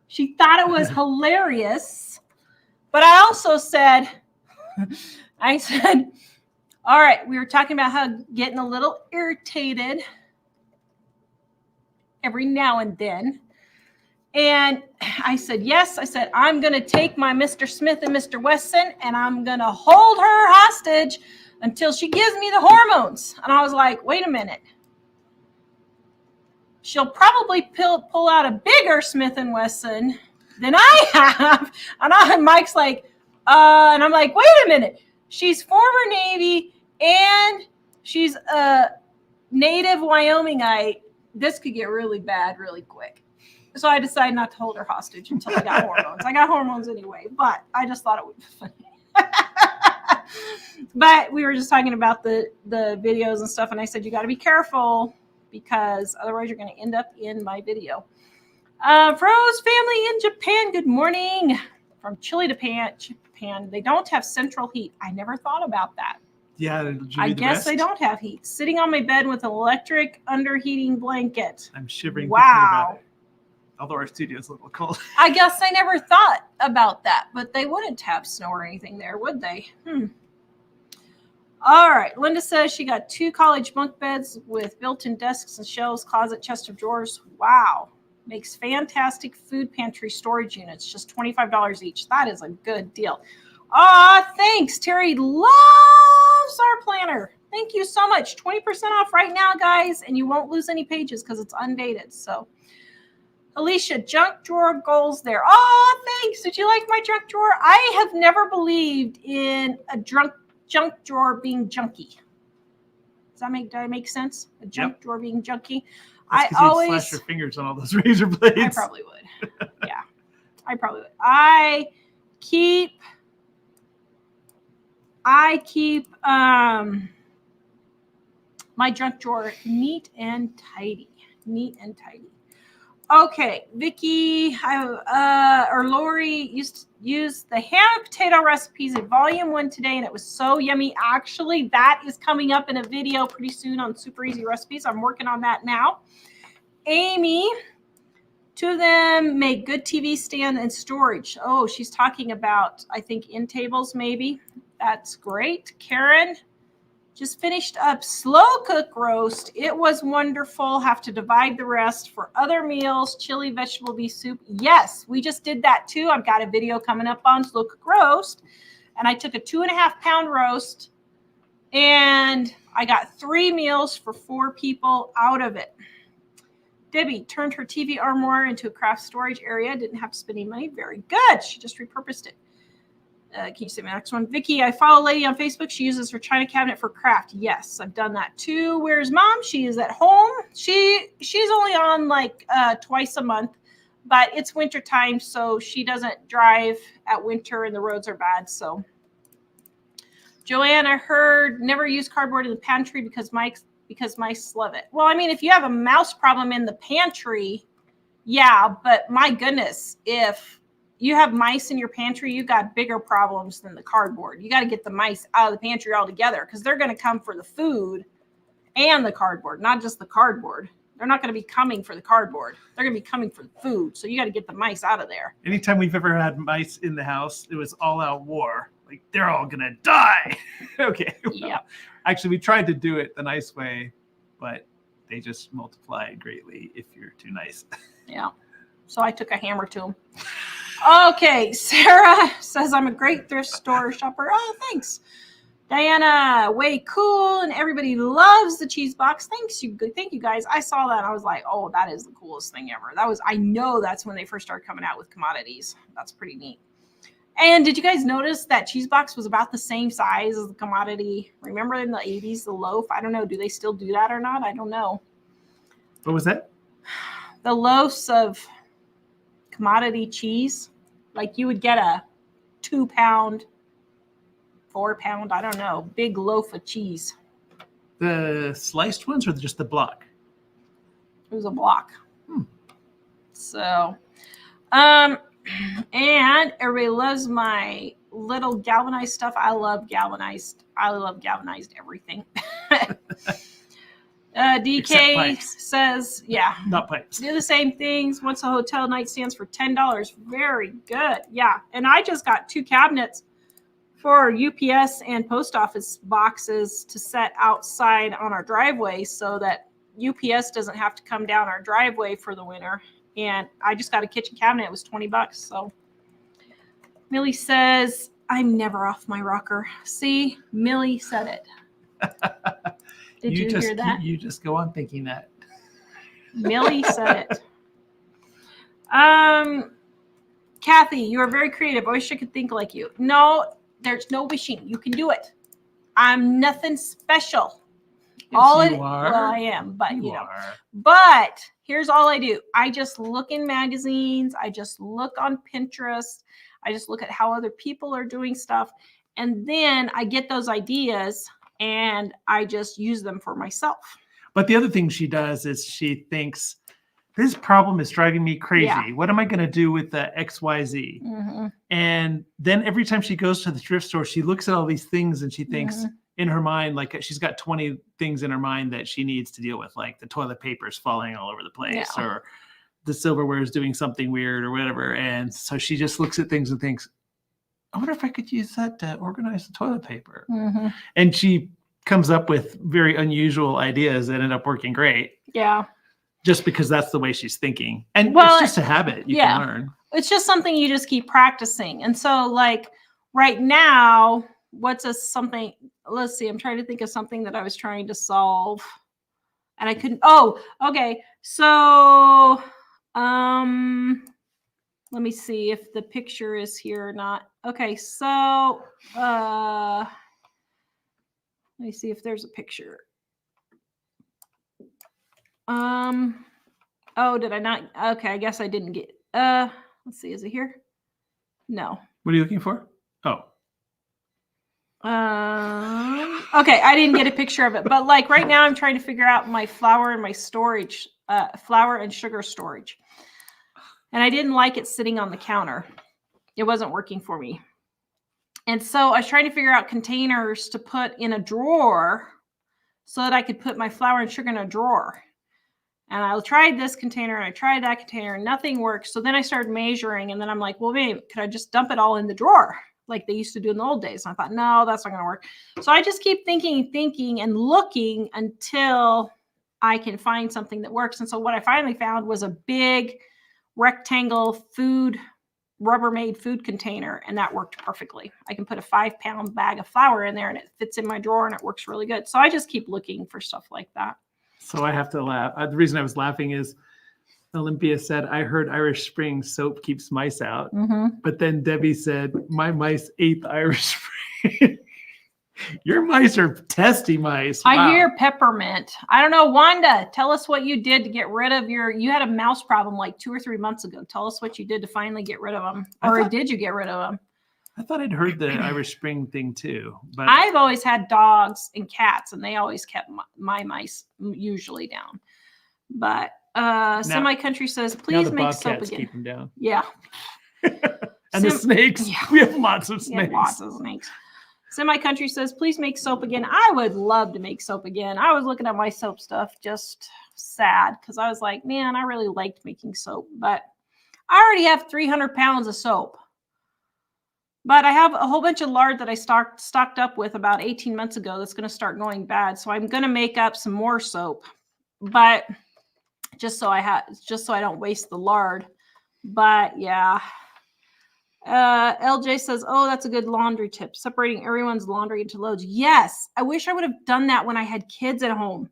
A: She thought it was hilarious. But I also said, all right, we were talking about how getting a little irritated every now and then. And I said, yes. I said, I'm going to take my Mr. Smith and Mr. Wesson, and I'm going to hold her hostage until she gives me the hormones. And I was like, wait a minute. She'll probably pull out a bigger Smith & Wesson than I have. And Mike's like, and I'm like, wait a minute. She's former Navy and she's a native Wyomingite. This could get really bad really quick. So I decided not to hold her hostage until I got hormones. I got hormones anyway, but I just thought it would be funny. But we were just talking about the videos and stuff, and I said, you got to be careful because otherwise you're going to end up in my video. Fro's family in Japan, good morning. From Chile to Japan. They don't have central heat. I never thought about that.
B: Yeah,
A: I guess they don't have heat. Sitting on my bed with an electric underheating blanket.
B: I'm shivering.
A: Wow.
B: Although our studio is a little cold.
A: I guess I never thought about that, but they wouldn't have snow or anything there, would they? All right. Linda says she got 2 college bunk beds with built-in desks and shelves, closet, chest of drawers. Wow. Makes fantastic food pantry storage units, just $25 each. That is a good deal. Thanks. Terry loves our planner. Thank you so much. 20% off right now, guys, and you won't lose any pages because it's undated. So, Alicia, junk drawer goals there. Thanks. Did you like my junk drawer? I have never believed in a junk drawer being junky. Did I make sense? A junk drawer being junky. I always
B: slash your fingers on all those razor blades.
A: I probably would. Yeah, I probably would. I keep my junk drawer neat and tidy. Neat and tidy. Okay, Vicky or Lori used to use the ham potato recipes in volume 1 today, and it was so yummy. Actually, that is coming up in a video pretty soon on Super Easy Recipes. I'm working on that now. Amy, 2 of them make good TV stand and storage. Oh, she's talking about, I think, end tables maybe. That's great. Karen just finished up slow cook roast. It was wonderful. Have to divide the rest for other meals. Chili vegetable beef soup. Yes, we just did that too. I've got a video coming up on slow cook roast. And I took a 2.5 pound roast and I got 3 meals for 4 people out of it. Debbie turned her TV armoire into a craft storage area. Didn't have to spend any money. Very good. She just repurposed it. Can you say my next one? Vicky, I follow a lady on Facebook. She uses her china cabinet for craft. Yes, I've done that too. Where's mom? She is at home. She's only on like twice a month, but it's winter time, so she doesn't drive at winter and the roads are bad. So Joanne, I heard never use cardboard in the pantry because mice love it. Well, I mean, if you have a mouse problem in the pantry, yeah, but my goodness, if you have mice in your pantry, you got bigger problems than the cardboard. You got to get the mice out of the pantry altogether because they're going to come for the food and the cardboard, not just the cardboard. They're not going to be coming for the cardboard. They're going to be coming for the food. So you got to get the mice out of there.
B: Anytime we've ever had mice in the house, it was all out war. Like, they're all going to die. Okay. Well,
A: yeah.
B: Actually, we tried to do it the nice way, but they just multiply greatly if you're too nice.
A: Yeah. So I took a hammer to them. Okay, Sarah says I'm a great thrift store shopper. Oh, thanks. Diana, way cool, and everybody loves the cheese box. Thank you guys. I saw that and I was like, oh, that is the coolest thing ever. I know that's when they first started coming out with commodities. That's pretty neat. And did you guys notice that cheese box was about the same size as the commodity? Remember in the 80s, the loaf? I don't know. Do they still do that or not? I don't know.
B: What was that?
A: The loaves of commodity cheese. Like you would get a 2 pound, 4 pound, I don't know, big loaf of cheese.
B: The sliced ones or just the block?
A: It was a block. So, and everybody loves my little galvanized stuff. I love galvanized everything. DK says, yeah.
B: Not pipes.
A: Do the same things. Once a hotel nightstands for $10. Very good. Yeah. And I just got 2 cabinets for UPS and post office boxes to set outside on our driveway so that UPS doesn't have to come down our driveway for the winter. And I just got a kitchen cabinet. It was $20. So Millie says, I'm never off my rocker. See, Millie said it. Did you hear that?
B: You just go on thinking that.
A: Millie said it. Kathy, you are very creative. I wish I could think like you. No, there's no wishing. You can do it. I'm nothing special.
B: Yes, you are.
A: Well, I am, but you know.
B: Are.
A: But here's all I do. I just look in magazines. I just look on Pinterest. I just look at how other people are doing stuff. And then I get those ideas and I just use them for myself.
B: But the other thing she does is she thinks, this problem is driving me crazy. Yeah. What am I going to do with the XYZ? Mm-hmm. And then every time she goes to the thrift store, she looks at all these things and she thinks in her mind, like she's got 20 things in her mind that she needs to deal with, like the toilet paper is falling all over the place or the silverware is doing something weird or whatever. And so she just looks at things and thinks, I wonder if I could use that to organize the toilet paper. Mm-hmm. And she comes up with very unusual ideas that end up working great.
A: Yeah.
B: Just because that's the way she's thinking. And it's just a habit you can learn.
A: It's just something you just keep practicing. And so like right now, something, let's see, I'm trying to think of something that I was trying to solve and I couldn't. Oh, okay. So, let me see if the picture is here or not. Okay. So, let me see if there's a picture. Oh, did I not? Okay, I guess I didn't get, let's see, is it here? No.
B: What are you looking for? Oh.
A: Okay, I didn't get a picture of it, but like right now I'm trying to figure out my flour and my storage, flour and sugar storage. And I didn't like it sitting on the counter. It wasn't working for me. And so I was trying to figure out containers to put in a drawer so that I could put my flour and sugar in a drawer. And I tried this container and I tried that container and nothing worked. So then I started measuring and then I'm like, well, maybe could I just dump it all in the drawer like they used to do in the old days? And I thought, no, that's not going to work. So I just keep thinking and looking until I can find something that works. And so what I finally found was a big rectangle Rubbermaid food container, and that worked perfectly. I can put a 5-pound bag of flour in there and it fits in my drawer and it works really good. So I just keep looking for stuff like that.
B: So I have to laugh. The reason I was laughing is Olympia said, I heard Irish Spring soap keeps mice out. Mm-hmm. But then Debbie said, my mice ate the Irish Spring. Your mice are testy mice. Wow.
A: I hear peppermint. I don't know. Wanda, tell us what you did to get rid of you had a mouse problem like 2 or 3 months ago. Tell us what you did to finally get rid of them. Or did you get rid of them?
B: I thought I'd heard the Irish Spring thing too. But
A: I've always had dogs and cats, and they always kept my mice usually down. But Semi-Country says, please make soap again.
B: Keep them down.
A: Yeah.
B: And the snakes. Yeah. We have lots of snakes.
A: Yeah, lots of snakes. Semi-Country says, please make soap again. I would love to make soap again. I was looking at my soap stuff, just sad, because I was like, man, I really liked making soap. But I already have 300 pounds of soap. But I have a whole bunch of lard that I stocked up with about 18 months ago that's going to start going bad. So I'm going to make up some more soap. But just so I don't waste the lard. But yeah. LJ says, oh, that's a good laundry tip. Separating everyone's laundry into loads. Yes. I wish I would have done that when I had kids at home.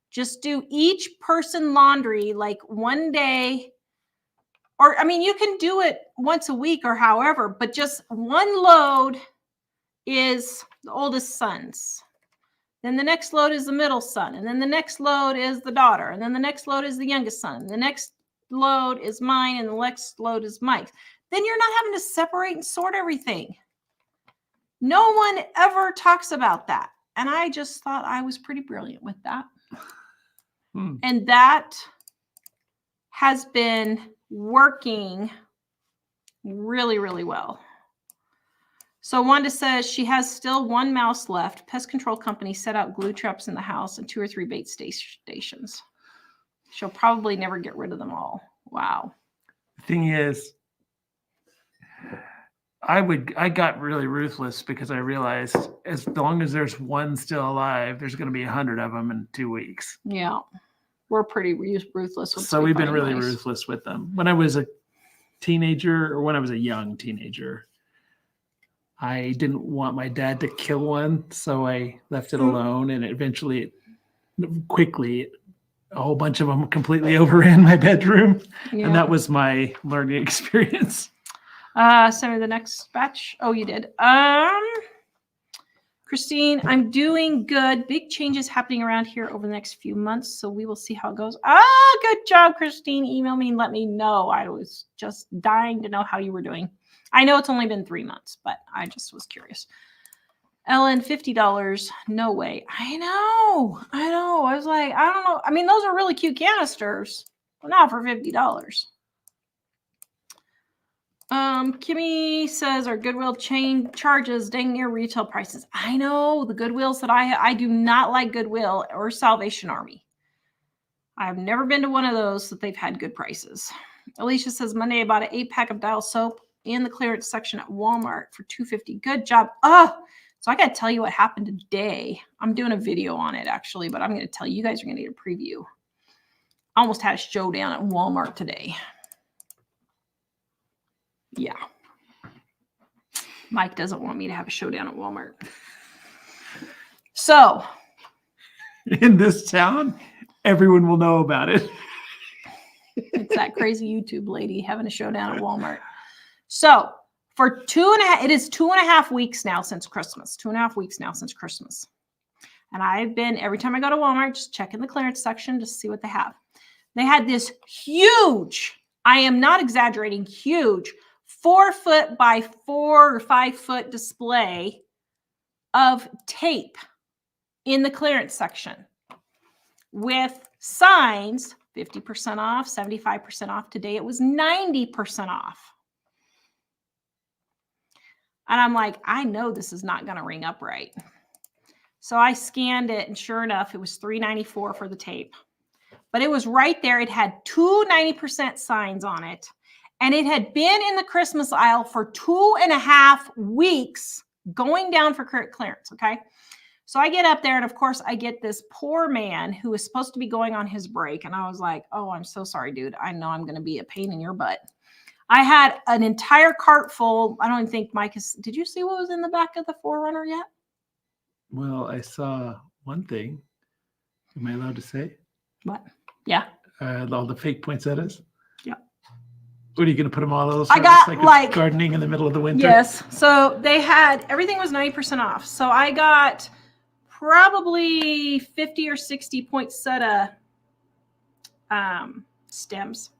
A: Just do each person laundry like one day. Or, I mean, you can do it once a week or however, but just one load is the oldest son's. Then the next load is the middle son. And then the next load is the daughter. And then the next load is the youngest son. The next load is mine. And the next load is Mike's. Then you're not having to separate and sort everything. No one ever talks about that. And I just thought I was pretty brilliant with that. And that has been working really, really well. So Wanda says she has still one mouse left. Pest control company set out glue traps in the house and 2 or 3 bait stations. She'll probably never get rid of them all. Wow.
B: The thing is, I got really ruthless because I realized as long as there's one still alive, there's going to be 100 of them in 2 weeks.
A: Yeah. We're pretty ruthless.
B: So we've been really ruthless with them. When I was a teenager, or when I was a young teenager, I didn't want my dad to kill one, so I left it alone, and eventually, quickly, a whole bunch of them completely overran my bedroom, and that was my learning experience.
A: Send me the next batch. Oh, you did. Christine, I'm doing good. Big changes happening around here over the next few months, so we will see how it goes. Good job, Christine. Email me and let me know. I was just dying to know how you were doing. I know it's only been 3 months, but I just was curious. Ellen, $50. No way. I know. I was like, I don't know. I mean, those are really cute canisters, but not for $50. Kimmy says our Goodwill chain charges dang near retail prices. I know the Goodwills that I do not like Goodwill or Salvation Army. I've never been to one of those that they've had good prices. Alicia says Monday I bought an 8-pack of Dial soap in the clearance section at Walmart for $2.50. Good job. So I got to tell you what happened today. I'm doing a video on it actually, but I'm going to tell you guys are going to get a preview. I almost had a showdown at Walmart today. Yeah. Mike doesn't want me to have a showdown at Walmart. So.
B: In this town, everyone will know about it.
A: It's that crazy YouTube lady having a showdown at Walmart. So for it is 2.5 weeks now since Christmas. 2.5 weeks now since Christmas. And I've been, every time I go to Walmart, just checking the clearance section just to see what they have. They had this huge, I am not exaggerating, huge 4-foot by 4 or 5-foot display of tape in the clearance section with signs, 50% off, 75% off. Today it was 90% off. And I'm like, I know this is not going to ring up right. So I scanned it, and sure enough, it was $3.94 for the tape. But it was right there. It had 2 90% signs on it. And it had been in the Christmas aisle for 2.5 weeks going down for clearance, okay? So I get up there, and of course, I get this poor man who is supposed to be going on his break. And I was like, oh, I'm so sorry, dude. I know I'm going to be a pain in your butt. I had an entire cart full. I don't even think Mike is. Did you see what was in the back of the 4Runner yet?
B: Well, I saw one thing. Am I allowed to say?
A: What? Yeah.
B: All the fake poinsettias.
A: Yeah.
B: What are you going to put them all those?
A: I got like
B: gardening in the middle of the winter.
A: Yes. So they had, everything was 90% off. So I got probably 50 or 60 poinsettia stems.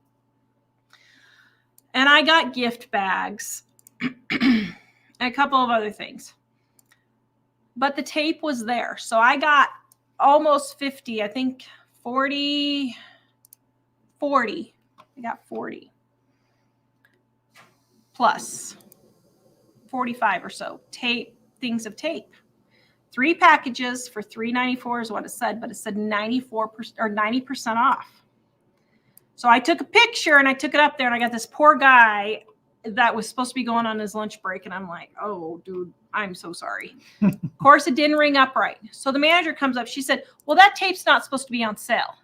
A: And I got gift bags and a couple of other things. But the tape was there. So I got almost 50, I think 40. I got 40. Plus 45 or so things of tape. 3 packages for $3.94 is what it said, but it said 94% or 90% off. So I took a picture and I took it up there, and I got this poor guy that was supposed to be going on his lunch break. And I'm like, oh, dude, I'm so sorry. Of course, it didn't ring up right. So the manager comes up. She said, well, that tape's not supposed to be on sale.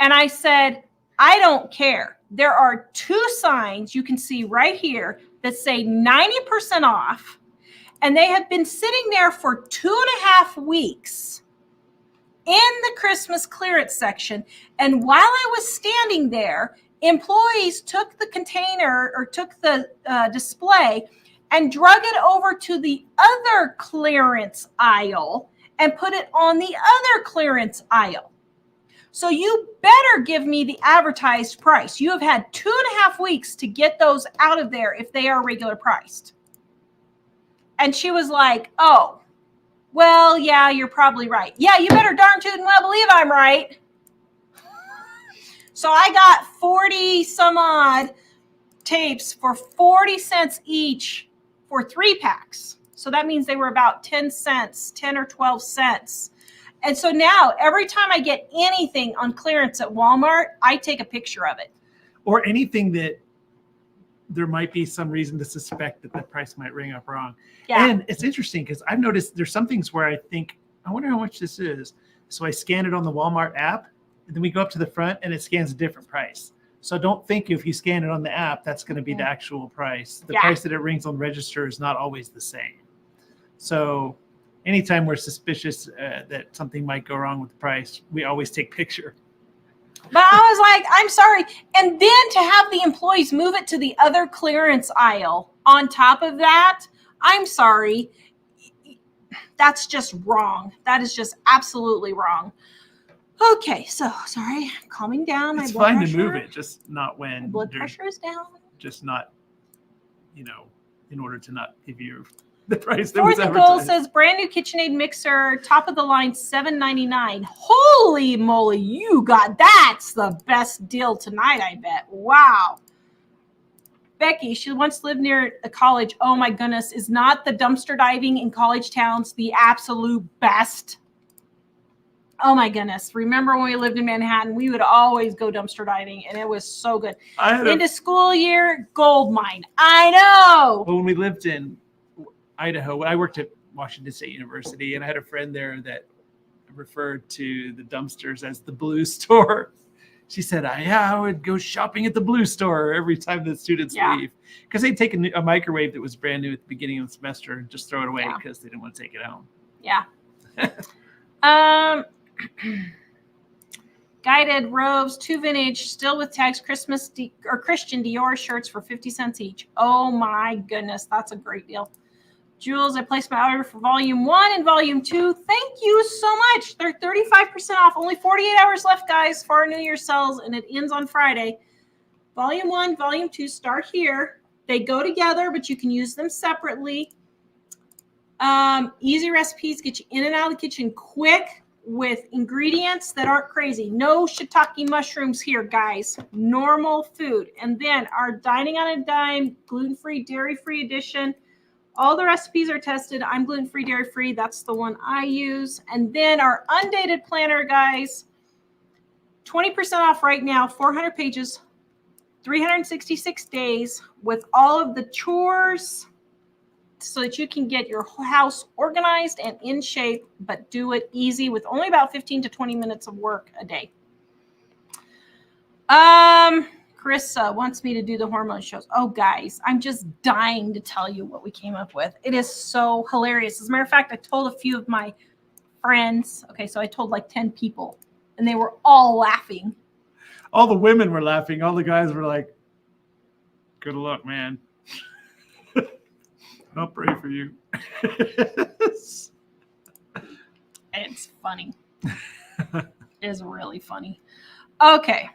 A: And I said, I don't care. There are 2 signs you can see right here that say 90% off. And they have been sitting there for 2.5 weeks in the Christmas clearance section. And while I was standing there, employees took the container or took the display and drug it over to the other clearance aisle and put it on the other clearance aisle. So you better give me the advertised price. You have had 2.5 weeks to get those out of there if they are regular priced. And she was like, oh, well, yeah, you're probably right. Yeah, you better darn tootin' well believe I'm right. So I got 40 some odd tapes for 40 cents each for 3 packs. So that means they were about 10 cents, 10 or 12 cents. And so now every time I get anything on clearance at Walmart, I take a picture of it.
B: Or anything that there might be some reason to suspect that the price might ring up wrong. Yeah. And it's interesting because I've noticed there's some things where I think, I wonder how much this is. So I scan it on the Walmart app then we go up to the front and it scans a different price. So don't think if you scan it on the app, that's going to be the actual price. The price that it rings on register is not always the same. So anytime we're suspicious that something might go wrong with the price, we always take picture.
A: But I was like, I'm sorry. And then to have the employees move it to the other clearance aisle on top of that, I'm sorry. That's just wrong. That is just absolutely wrong. Okay, so sorry, calming down.
B: It's fine to move it, just not when
A: my blood pressure is down.
B: Just not, in order to not give you the price that
A: Fourth
B: was
A: goal
B: advertised.
A: says brand new KitchenAid mixer, top of the line, $7.99. Holy moly, you got that's the best deal tonight, I bet. Wow. Becky, she once lived near a college. Oh my goodness, is not the dumpster diving in college towns the absolute best? Oh my goodness. Remember when we lived in Manhattan, we would always go dumpster diving and it was so good. End of school year, gold mine. I know.
B: Well, when we lived in Idaho, I worked at Washington State University and I had a friend there that referred to the dumpsters as the blue store. She said, I would go shopping at the blue store every time the students leave. Because they'd take a microwave that was brand new at the beginning of the semester and just throw it away because they didn't want to take it home.
A: Yeah. Guided robes, 2 vintage, still with tags, Christmas or Christian Dior shirts for 50 cents each. Oh my goodness, that's a great deal. Jules, I placed my order for volume 1 and volume 2. Thank you so much. They're 35% off. Only 48 hours left, guys, for our New Year sales, and it ends on Friday. Volume 1, volume 2 start here. They go together, but you can use them separately. Easy recipes get you in and out of the kitchen quick with ingredients that aren't crazy. No shiitake mushrooms here, guys. Normal food. And then our Dining on a Dime, gluten-free, dairy-free edition. All the recipes are tested. I'm gluten-free, dairy-free. That's the one I use. And then our undated planner, guys, 20% off right now, 400 pages, 366 days with all of the chores so that you can get your house organized and in shape, but do it easy with only about 15 to 20 minutes of work a day. Carissa wants me to do the hormone shows. Oh, guys, I'm just dying to tell you what we came up with. It is so hilarious. As a matter of fact, I told a few of my friends. Okay, so I told like 10 people, and they were all laughing.
B: All the women were laughing. All the guys were like, good luck, man. I'll pray for you.
A: It's funny. It is really funny. Okay.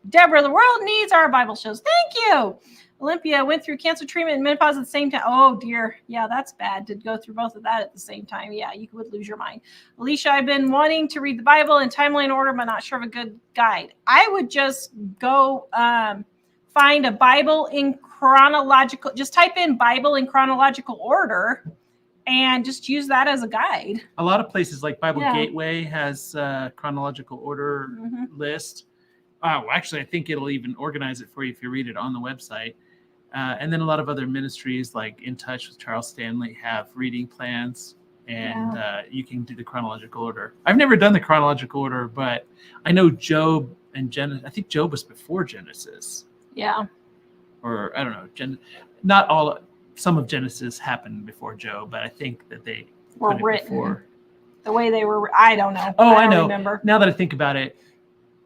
A: Deborah, the world needs our Bible shows. Thank you. Olympia went through cancer treatment and menopause at the same time. Oh, dear. Yeah, that's bad to go through both of that at the same time. Yeah, you would lose your mind. Alicia, I've been wanting to read the Bible in timeline order, but not sure of a good guide. I would just go find a Bible in chronological, just type in Bible in chronological order and just use that as a guide.
B: A lot of places like Bible Gateway has a chronological order list. Actually, I think it'll even organize it for you if you read it on the website. And then a lot of other ministries like In Touch with Charles Stanley have reading plans, and you can do the chronological order. I've never done the chronological order, but I know Job and Genesis. I think Job was before Genesis.
A: Yeah.
B: Or I don't know. Not all. Some of Genesis happened before Job, but I think that they
A: were written before. The way they were. I don't know.
B: Oh, I know.
A: Remember.
B: Now that I think about it,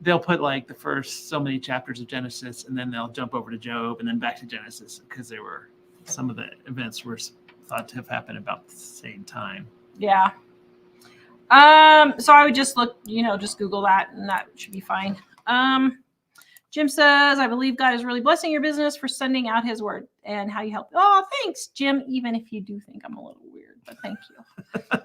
B: they'll put like the first so many chapters of Genesis, and then they'll jump over to Job and then back to Genesis because there were some of the events were thought to have happened about the same time.
A: Yeah. So I would just look, just Google that, and that should be fine. Jim says, I believe God is really blessing your business for sending out his word and how you help. Oh, thanks, Jim, even if you do think I'm a little weird, but thank you.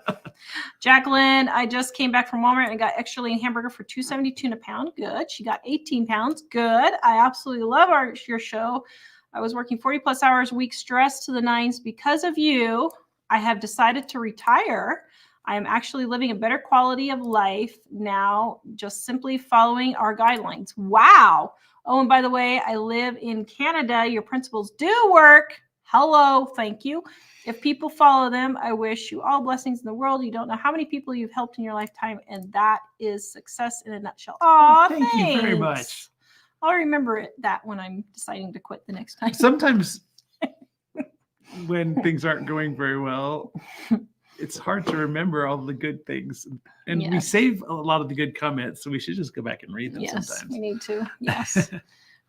A: Jacqueline, I just came back from Walmart and got extra lean hamburger for $2.72 a pound. Good. She got 18 pounds. Good. I absolutely love your show. I was working 40 plus hours a week, stressed to the nines because of you. I have decided to retire. I am actually living a better quality of life now, just simply following our guidelines. Wow. Oh, and by the way, I live in Canada. Your principles do work. Hello, thank you. If people follow them, I wish you all blessings in the world. You don't know how many people you've helped in your lifetime, and that is success in a nutshell. Aw,
B: thank you very much.
A: I'll remember that when I'm deciding to quit the next time.
C: Sometimes when things aren't going very well, it's hard to remember all the good things. And we save a lot of the good comments, so we should just go back and read them sometimes.
A: We need to. Yes.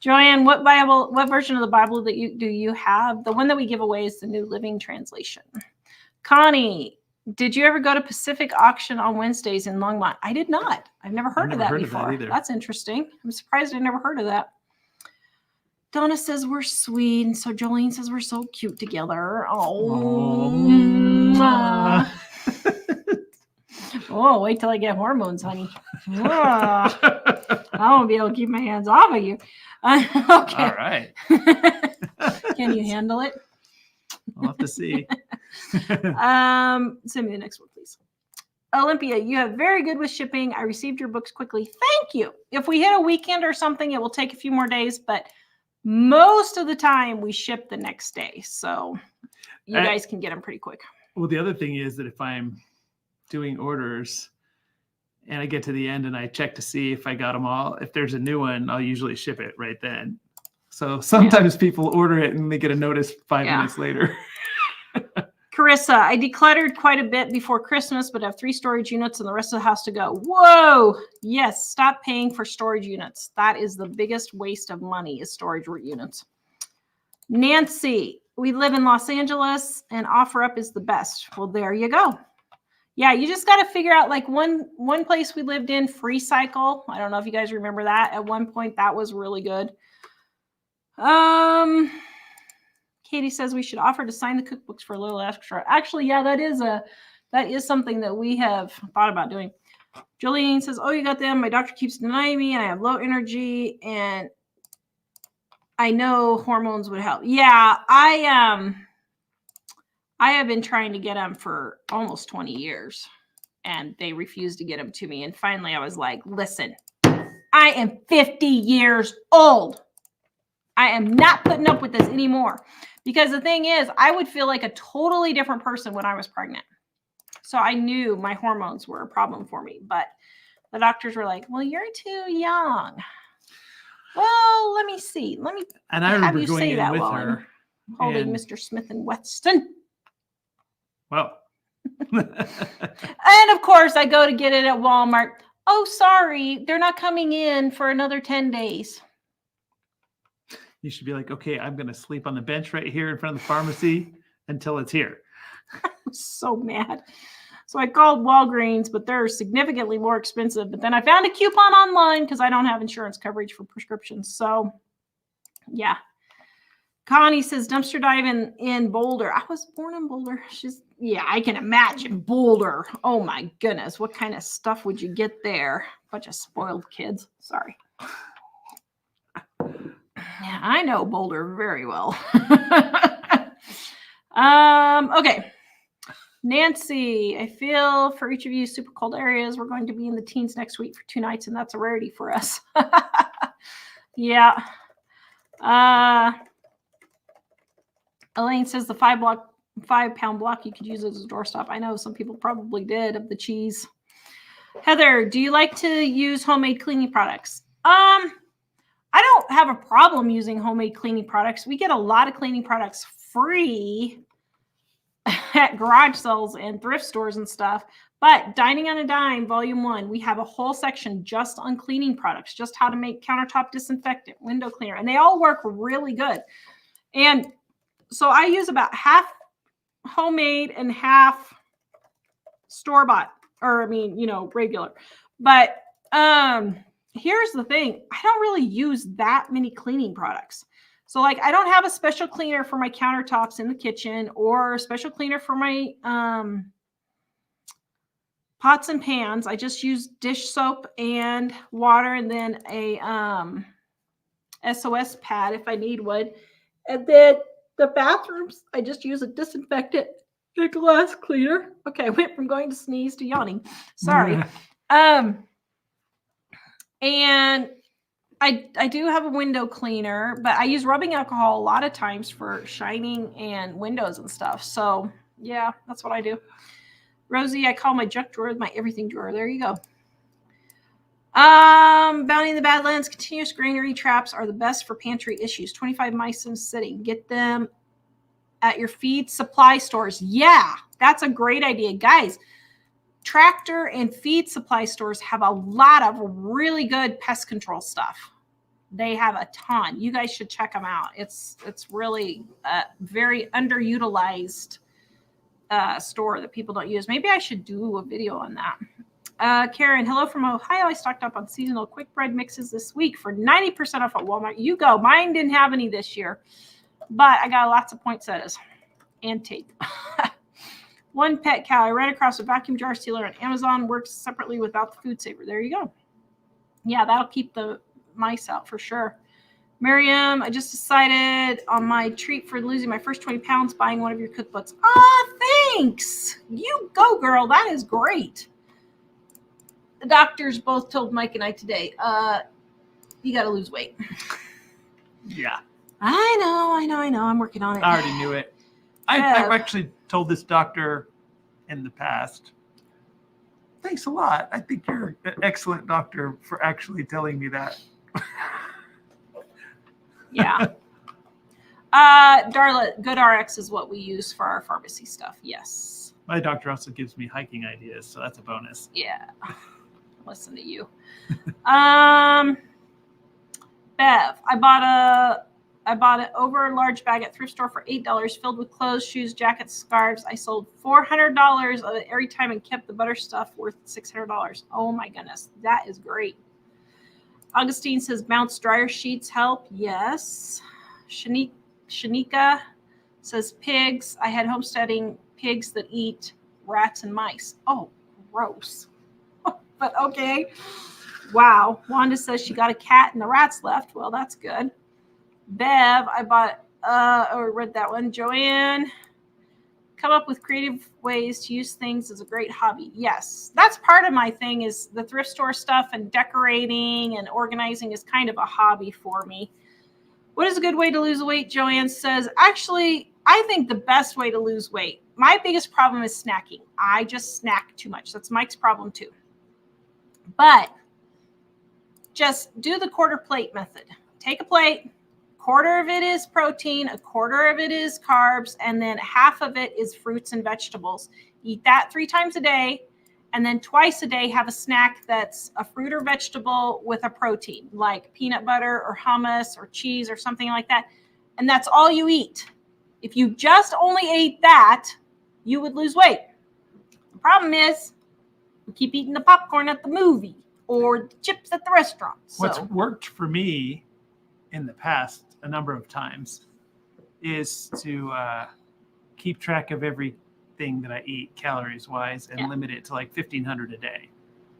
A: Joanne, what version of the Bible do you have? The one that we give away is the New Living Translation. Connie, did you ever go to Pacific Auction on Wednesdays in Longmont? I did not. I've never heard of that before. That's interesting. I'm surprised I never heard of that. Donna says we're sweet, and so Jolene says we're so cute together. Oh, wait till I get hormones, honey. I won't be able to keep my hands off of you. Okay.
C: All right.
A: Can you handle it?
C: I'll have to see.
A: Send me the next one, please. Olympia, you have very good with shipping. I received your books quickly. Thank you. If we hit a weekend or something, it will take a few more days, but most of the time we ship the next day. So you guys can get them pretty quick.
C: Well, the other thing is that if I'm doing orders and I get to the end and I check to see if I got them all, if there's a new one, I'll usually ship it right then. So sometimes people order it and they get a notice 5 minutes later.
A: Carissa, I decluttered quite a bit before Christmas, but have 3 storage units and the rest of the house to go. Whoa. Yes. Stop paying for storage units. That is the biggest waste of money, is storage units. Nancy, we live in Los Angeles and OfferUp is the best. Well, there you go. Yeah, you just got to figure out, like, one place we lived in, Free Cycle. I don't know if you guys remember that. At one point, that was really good. Katie says we should offer to sign the cookbooks for a little extra. Actually, yeah, that is something that we have thought about doing. Jolene says, oh, you got them. My doctor keeps denying me, and I have low energy, and I know hormones would help. Yeah, I have been trying to get them for almost 20 years, and they refused to get them to me. And finally, I was like, listen, I am 50 years old. I am not putting up with this anymore. Because the thing is, I would feel like a totally different person when I was pregnant. So I knew my hormones were a problem for me. But the doctors were like, well, you're too young. Well, let me see.
C: And I remember going in with her.
A: Holding Mr. Smith and Weston.
C: Well.
A: And of course, I go to get it at Walmart. Oh, sorry. They're not coming in for another 10 days.
C: You should be like, okay, I'm going to sleep on the bench right here in front of the pharmacy until it's here.
A: I was so mad. So I called Walgreens, but they're significantly more expensive. But then I found a coupon online because I don't have insurance coverage for prescriptions. So, yeah. Connie says dumpster dive in Boulder. I was born in Boulder. I can imagine Boulder. Oh, my goodness. What kind of stuff would you get there? Bunch of spoiled kids. Sorry. Yeah, I know Boulder very well. Okay. Nancy, I feel for each of you super cold areas, we're going to be in the teens next week for 2 nights, and that's a rarity for us. Yeah. Elaine says the 5-pound block you could use as a doorstop. I know some people probably did, of the cheese. Heather, do you like to use homemade cleaning products? I don't have a problem using homemade cleaning products. We get a lot of cleaning products free at garage sales and thrift stores and stuff. But Dining on a Dime, Volume 1, we have a whole section just on cleaning products, just how to make countertop disinfectant, window cleaner, and they all work really good. And so I use about half homemade and half store-bought, or regular. But here's the thing. I don't really use that many cleaning products. So like I don't have a special cleaner for my countertops in the kitchen or a special cleaner for my pots and pans. I just use dish soap and water and then a SOS pad if I need one. And then the bathrooms, I just use a disinfectant and glass cleaner. Okay, I went from going to sneeze to yawning. Sorry. And I do have a window cleaner, but I use rubbing alcohol a lot of times for shining and windows and stuff. So yeah, that's what I do. Rosie, I call my junk drawer my everything drawer. There you go. Bounty in the Badlands, continuous granary traps are the best for pantry issues. 25 mice in a city. Get them at your feed supply stores. Yeah, that's a great idea. Guys, Tractor and feed supply stores have a lot of really good pest control stuff. They have a ton. You guys should check them out. It's really a very underutilized store that people don't use. Maybe I should do a video on that. Karen, hello from Ohio. I stocked up on seasonal quick bread mixes this week for 90% off at Walmart. You go. Mine didn't have any this year, but I got lots of poinsettias and tape. One pet cow. I ran across a vacuum jar sealer on Amazon. Works separately without the food saver. There you go. Yeah, that'll keep the mice out for sure. Miriam, I just decided on my treat for losing my first 20 pounds buying one of your cookbooks. Thanks. You go, girl. That is great. The doctors both told Mike and I today, you got to lose weight.
C: Yeah.
A: I know. I'm working on it.
C: I already knew it. I've actually told this doctor in the past, thanks a lot. I think you're an excellent doctor for actually telling me that.
A: Yeah. Darla, GoodRx is what we use for our pharmacy stuff. Yes.
C: My doctor also gives me hiking ideas, so that's a bonus.
A: Yeah. Listen to you. Bev, I bought an over large bag at thrift store for $8 filled with clothes, shoes, jackets, scarves. I sold $400 of it every time and kept the butter stuff worth $600. Oh my goodness. That is great. Augustine says bounce dryer sheets help. Yes. Shanika says pigs. I had homesteading pigs that eat rats and mice. Oh, gross. But okay. Wow. Wanda says she got a cat and the rats left. Well, that's good. Bev, I bought read that one. Joanne, come up with creative ways to use things as a great hobby. Yes, that's part of my thing is the thrift store stuff, and decorating and organizing is kind of a hobby for me. What is a good way to lose weight? Joanne says, actually, I think the best way to lose weight, my biggest problem is snacking. I just snack too much. That's Mike's problem too. But just do the quarter plate method. Take a plate, quarter of it is protein, a quarter of it is carbs, and then half of it is fruits and vegetables. Eat that 3 times a day, and then twice a day have a snack that's a fruit or vegetable with a protein, like peanut butter or hummus or cheese or something like that. And that's all you eat. If you just only ate that, you would lose weight. The problem is we keep eating the popcorn at the movie or the chips at the restaurant. So.
C: What's worked for me in the past a number of times is to keep track of everything that I eat calories wise and limit it to like 1,500 a day.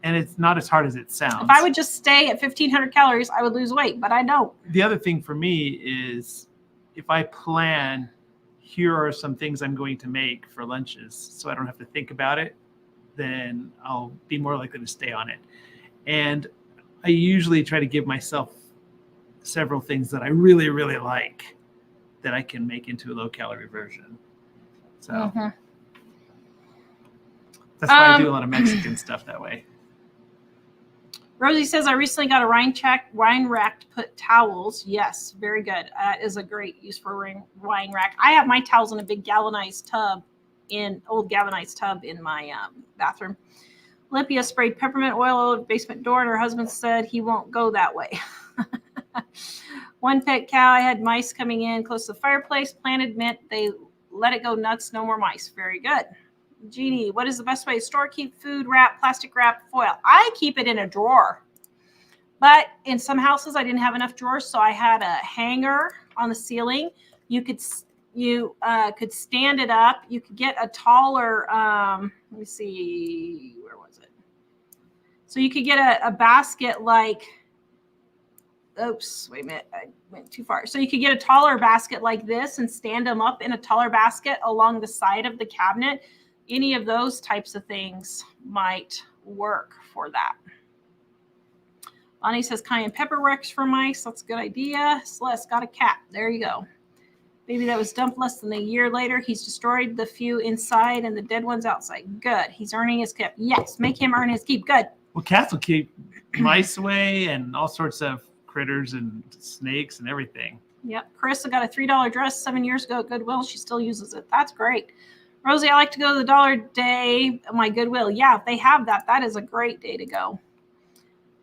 C: And it's not as hard as it sounds.
A: If I would just stay at 1,500 calories, I would lose weight, but I don't.
C: The other thing for me is if I plan, here are some things I'm going to make for lunches so I don't have to think about it, then I'll be more likely to stay on it. And I usually try to give myself several things that I really, really like that I can make into a low calorie version. So that's why I do a lot of Mexican stuff that way.
A: Rosie says, I recently got a wine rack to put towels. Yes, very good. That is a great use for a wine rack. I have my towels in a big galvanized tub in my bathroom. Olympia sprayed peppermint oil over the basement door, and her husband said he won't go that way. One pet cow, I had mice coming in close to the fireplace, planted mint. They let it go nuts. No more mice. Very good. Jeannie, what is the best way to store, keep food, wrap, plastic wrap, foil? I keep it in a drawer. But in some houses, I didn't have enough drawers, so I had a hanger on the ceiling. You could stand it up. You could get a taller, let me see, where was it? So you could get a basket like, oops, wait a minute, I went too far. So you could get a taller basket like this and stand them up in a taller basket along the side of the cabinet. Any of those types of things might work for that. Bonnie says cayenne pepper Rex for mice. That's a good idea. Celeste got a cat. There you go. Baby that was dumped less than a year later. He's destroyed the few inside and the dead ones outside. Good. He's earning his keep. Yes, make him earn his keep. Good.
C: Well, cats will keep mice away and all sorts of critters and snakes and everything.
A: Yep. Carissa got a $3 dress 7 years ago at Goodwill. She still uses it. That's great. Rosie, I like to go to the Dollar Day at my Goodwill. Yeah, if they have that, that is a great day to go.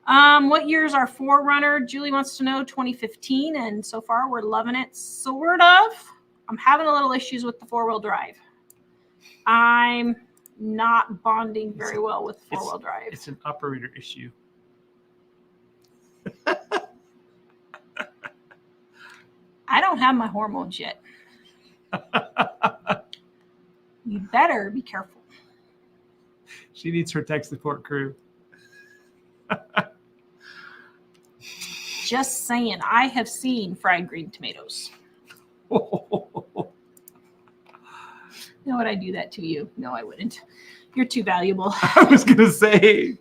A: What year's our Forerunner? Julie wants to know 2015, and so far we're loving it, sort of. I'm having a little issues with the 4-wheel drive. I'm not bonding very well with 4-wheel drive.
C: It's an operator issue.
A: I don't have my hormones yet. You better be careful.
C: She needs her tech support crew.
A: Just saying, I have seen fried green tomatoes. No, would I do that to you? No, I wouldn't. You're too valuable.
C: I was going to say,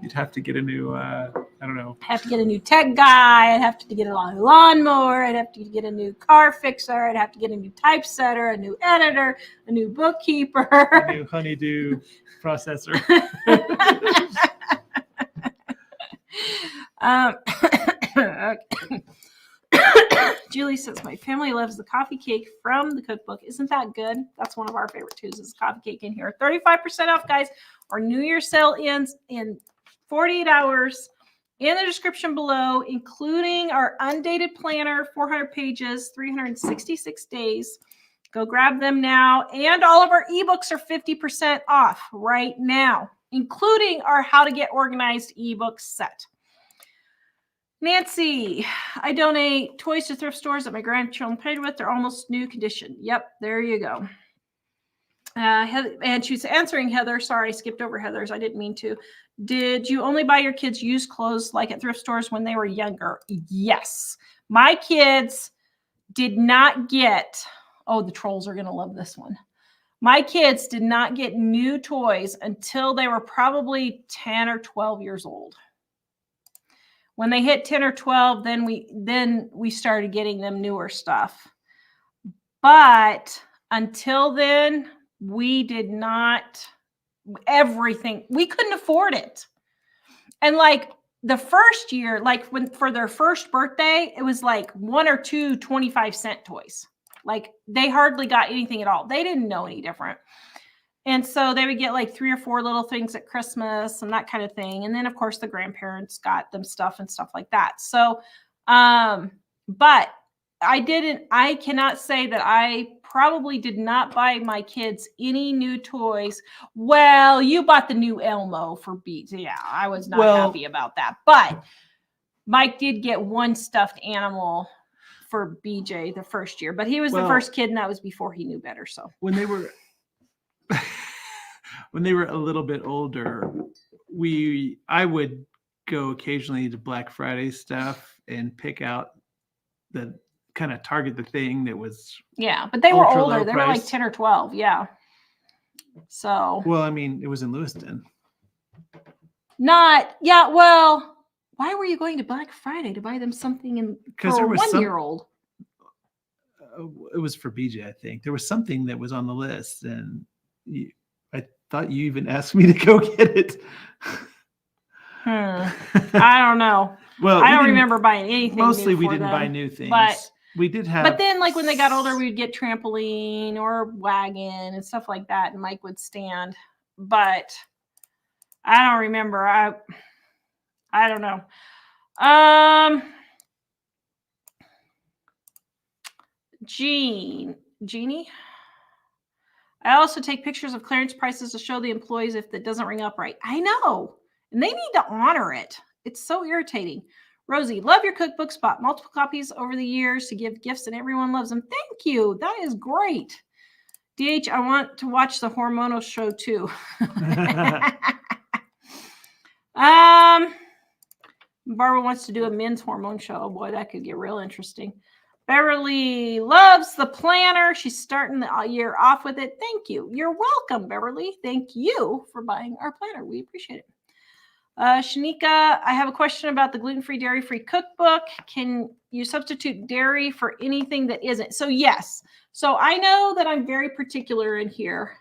C: you'd have to get a new, I don't know.
A: I'd have to get a new tech guy. I'd have to get a lawnmower. I'd have to get a new car fixer. I'd have to get a new typesetter, a new editor, a new bookkeeper.
C: A new honeydew processor.
A: Julie says, my family loves the coffee cake from the cookbook. Isn't that good? That's one of our favorite too, is coffee cake in here. 35% off, guys. Our New Year's sale ends in 48 hours. In the description below, including our undated planner, 400 pages, 366 days. Go grab them now. And all of our ebooks are 50% off right now, including our How to Get Organized ebook set. Nancy, I donate toys to thrift stores that my grandchildren played with. They're almost new condition. Yep, there you go. And she's answering Heather. Sorry, I skipped over Heather's. I didn't mean to. Did you only buy your kids used clothes like at thrift stores when they were younger? Yes. My kids did not get, oh, the trolls are going to love this one. My kids did not get new toys until they were probably 10 or 12 years old. When they hit 10 or 12, then we started getting them newer stuff. But until then, we did not, everything, we couldn't afford it. And like the first year, like when for their first birthday, it was like 1 or 2 25-cent toys. Like they hardly got anything at all. They didn't know any different. And so they would get like 3 or 4 little things at Christmas and that kind of thing. And then of course the grandparents got them stuff and stuff like that. So, but I cannot say that I probably did not buy my kids any new toys. Well, you bought the new Elmo for Beats. Yeah, I was not happy about that. But Mike did get one stuffed animal for BJ the first year, but he was the first kid and that was before he knew better. So
C: when they were a little bit older, I would go occasionally to Black Friday stuff and pick out kind of target the thing that was
A: but they were older. They were like 10 or 12. Yeah. So
C: well, I mean, it was in Lewiston.
A: Well, why were you going to Black Friday to buy them something for a 1-year-old?
C: It was for BJ, I think. There was something that was on the list, and I thought you even asked me to go get it.
A: I don't know.
C: Well,
A: I don't remember buying anything.
C: Mostly we didn't buy new things.
A: But
C: we did have.
A: But then, like when they got older, we'd get trampoline or wagon and stuff like that, and Mike would stand. But I don't remember. I don't know. Jeannie. I also take pictures of clearance prices to show the employees if it doesn't ring up right. I know. And they need to honor it. It's so irritating. Rosie, love your cookbooks. Bought multiple copies over the years to give gifts and everyone loves them. Thank you. That is great. DH, I want to watch the hormonal show too. Barbara wants to do a men's hormone show. Oh boy, that could get real interesting. Beverly loves the planner. She's starting the year off with it. Thank you. You're welcome, Beverly. Thank you for buying our planner. We appreciate it. Shanika, I have a question about the gluten-free, dairy-free cookbook. Can you substitute dairy for anything that isn't? So yes. So I know that I'm very particular in here.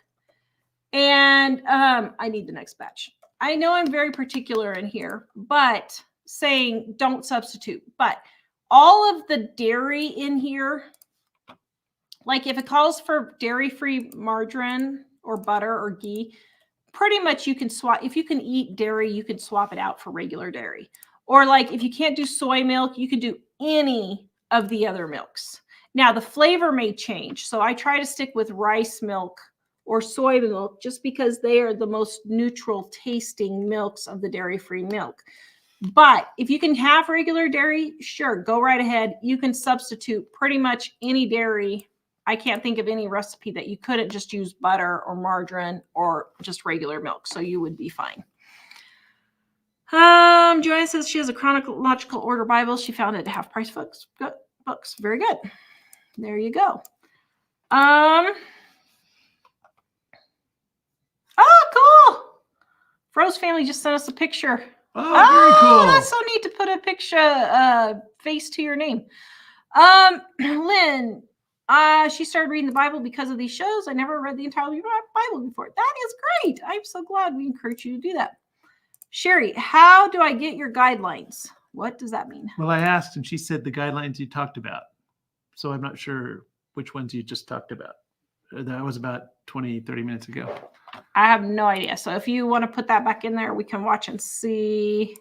A: And I need the next batch. I know I'm very particular in here, but saying don't substitute. But all of the dairy in here, like if it calls for dairy-free margarine or butter or ghee, pretty much you can swap. If you can eat dairy, you can swap it out for regular dairy. Or like if you can't do soy milk, you can do any of the other milks. Now the flavor may change. So I try to stick with rice milk or soy milk just because they are the most neutral tasting milks of the dairy-free milk. But if you can have regular dairy, sure, go right ahead. You can substitute pretty much any dairy. I can't think of any recipe that you couldn't just use butter or margarine or just regular milk. So you would be fine. Joanna says she has a chronological order Bible. She found it at Half Price Books. Very good. There you go. Oh, cool. Fro's family just sent us a picture.
C: Oh, very cool.
A: That's so neat to put a picture, face to your name. Lynn, she started reading the Bible because of these shows. I never read the entire Bible before. That is great. I'm so glad. We encourage you to do that. Sherry, how do I get your guidelines? What does that mean?
C: Well, I asked and she said the guidelines you talked about. So I'm not sure which ones you just talked about. That was about 20, 30 minutes ago.
A: I have no idea. So if you want to put that back in there, we can watch and see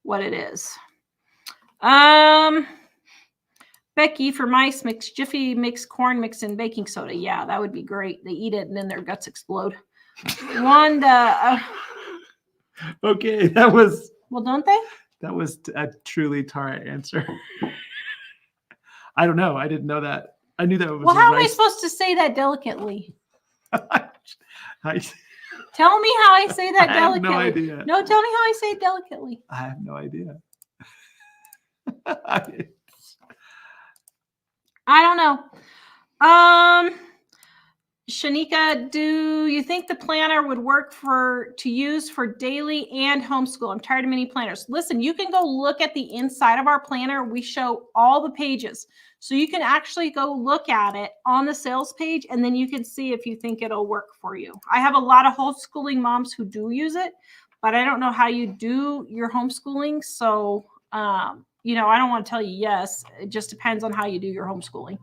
A: what it is. Becky for mice mix Jiffy mix corn mix in baking soda. Yeah, that would be great. They eat it and then their guts explode. Wanda.
C: Okay, that was.
A: Well, don't they?
C: That was a truly Tara answer. I don't know. I didn't know that. I knew that was.
A: Well, how am I supposed to say that delicately? Tell me how I say that delicately.
C: I have no idea.
A: No, tell me how I say it delicately.
C: I have no idea.
A: I don't know. Shanika, do you think the planner would work to use for daily and homeschool? I'm tired of mini planners. Listen, you can go look at the inside of our planner. We show all the pages. So you can actually go look at it on the sales page, and then you can see if you think it'll work for you. I have a lot of homeschooling moms who do use it, but I don't know how you do your homeschooling. So, I don't want to tell you yes. It just depends on how you do your homeschooling.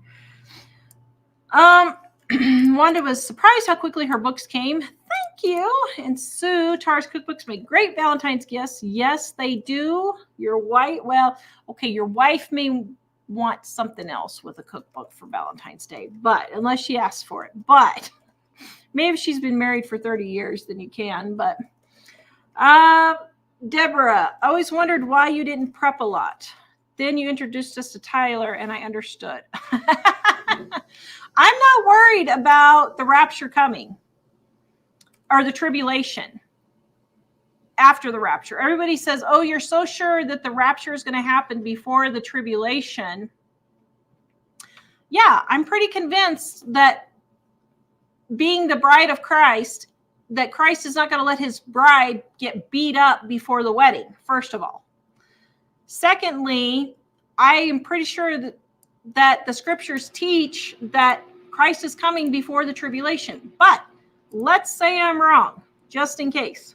A: Wanda was surprised how quickly her books came. Thank you. And Sue, Tara's cookbooks make great Valentine's gifts. Yes, they do. Your wife may want something else with a cookbook for Valentine's Day, but unless she asks for it. But maybe if she's been married for 30 years, then you can. But Deborah, I always wondered why you didn't prep a lot. Then you introduced us to Tyler, and I understood. I'm not worried about the rapture coming or the tribulation after the rapture. Everybody says, oh, you're so sure that the rapture is going to happen before the tribulation. Yeah, I'm pretty convinced that being the bride of Christ, that Christ is not going to let his bride get beat up before the wedding, first of all. Secondly, I am pretty sure that the scriptures teach that Christ is coming before the tribulation. But let's say I'm wrong, just in case.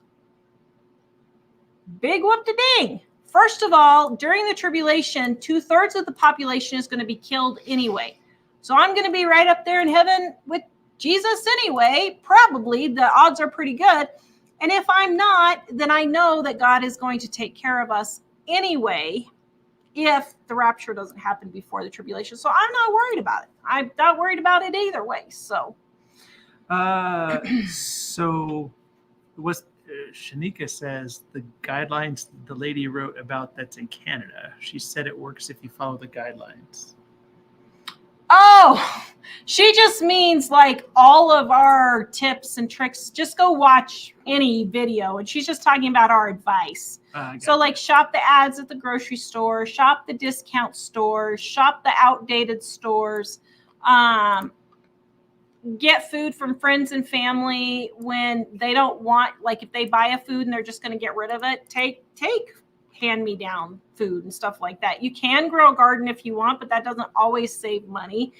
A: Big whoop-de-ding. First of all, during the tribulation, 2/3 of the population is going to be killed anyway. So I'm going to be right up there in heaven with Jesus anyway. Probably. The odds are pretty good. And if I'm not, then I know that God is going to take care of us anyway if the rapture doesn't happen before the tribulation. So I'm not worried about it. I'm not worried about it either way. So.
C: Shanika says the guidelines the lady wrote about that's in Canada. She said it works if you follow the guidelines.
A: Oh, she just means like all of our tips and tricks. Just go watch any video. And she's just talking about our advice. So like shop the ads at the grocery store, shop the discount stores, shop the outdated stores. get food from friends and family when they don't want, like if they buy a food and they're just going to get rid of it, take hand-me-down food and stuff like that. You can grow a garden if you want, but that doesn't always save money.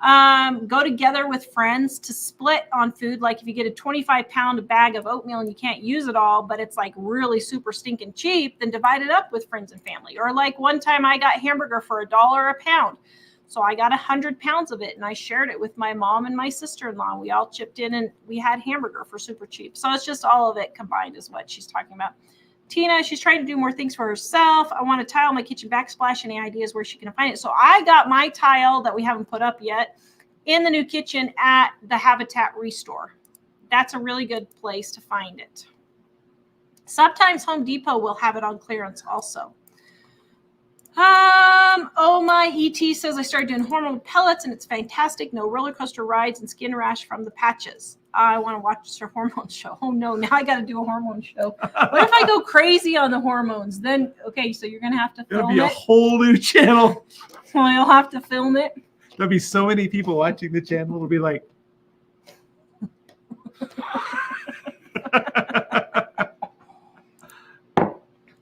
A: Go together with friends to split on food. Like if you get a 25-pound bag of oatmeal and you can't use it all, but it's like really super stinking cheap, then divide it up with friends and family. Or like one time I got hamburger for $1 a pound. So I got 100 pounds of it and I shared it with my mom and my sister-in-law. We all chipped in and we had hamburger for super cheap. So it's just all of it combined is what she's talking about. Tina, she's trying to do more things for herself. I want to tile my kitchen backsplash. Any ideas where she can find it? So I got my tile that we haven't put up yet in the new kitchen at the Habitat Restore. That's a really good place to find it. Sometimes Home Depot will have it on clearance also. Oh, my ET says I started doing hormone pellets and it's fantastic. No roller coaster rides and skin rash from the patches. I want to watch her hormone show. Oh no, now I got to do a hormone show. What if I go crazy on the hormones? Then, okay, so you're going to have to film it.
C: It'll be a whole new channel.
A: Well, you'll have to film it.
C: There'll be so many people watching the channel. It'll be like,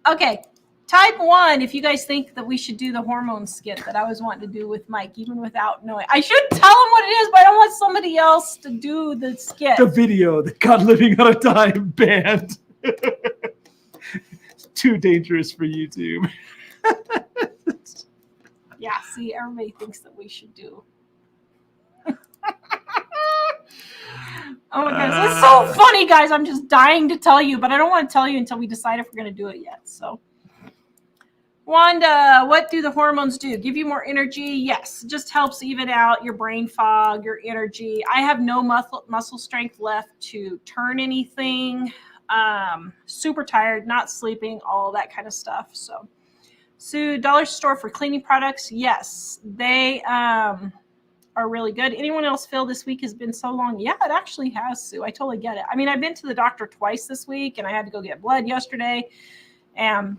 A: okay. Type 1, if you guys think that we should do the hormone skit that I was wanting to do with Mike, even without knowing. I should tell him what it is, but I don't want somebody else to do the skit.
C: the video that got Living on a Dime banned. It's too dangerous for YouTube.
A: Yeah, see, everybody thinks that we should do. Oh my gosh, it's so funny, guys. I'm just dying to tell you, but I don't want to tell you until we decide if we're going to do it yet, so. Wanda, what do the hormones do? Give you more energy? Yes, it just helps even out your brain fog, your energy. I have no muscle strength left to turn anything. Super tired, not sleeping, all that kind of stuff. So dollar store for cleaning products. Yes, they are really good. Anyone else feel this week has been so long? Yeah, it actually has, Sue. I totally get it. I mean, I've been to the doctor twice this week and I had to go get blood yesterday. And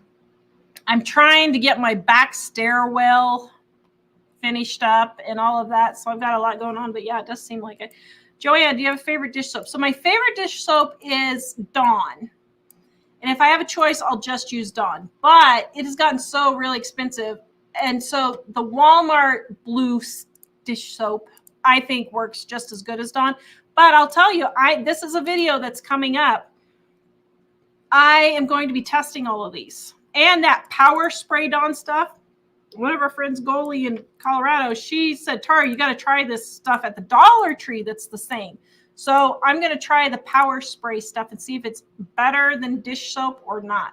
A: I'm trying to get my back stairwell finished up and all of that. So I've got a lot going on, but yeah, it does seem like it. Joanne, do you have a favorite dish soap? So my favorite dish soap is Dawn. And if I have a choice, I'll just use Dawn, but it has gotten so really expensive. And so the Walmart blue dish soap, I think works just as good as Dawn, but I'll tell you, this is a video that's coming up. I am going to be testing all of these. And that power spray Dawn stuff, one of our friends, Goalie in Colorado, she said, Tara, you got to try this stuff at the Dollar Tree that's the same. So I'm going to try the power spray stuff and see if it's better than dish soap or not.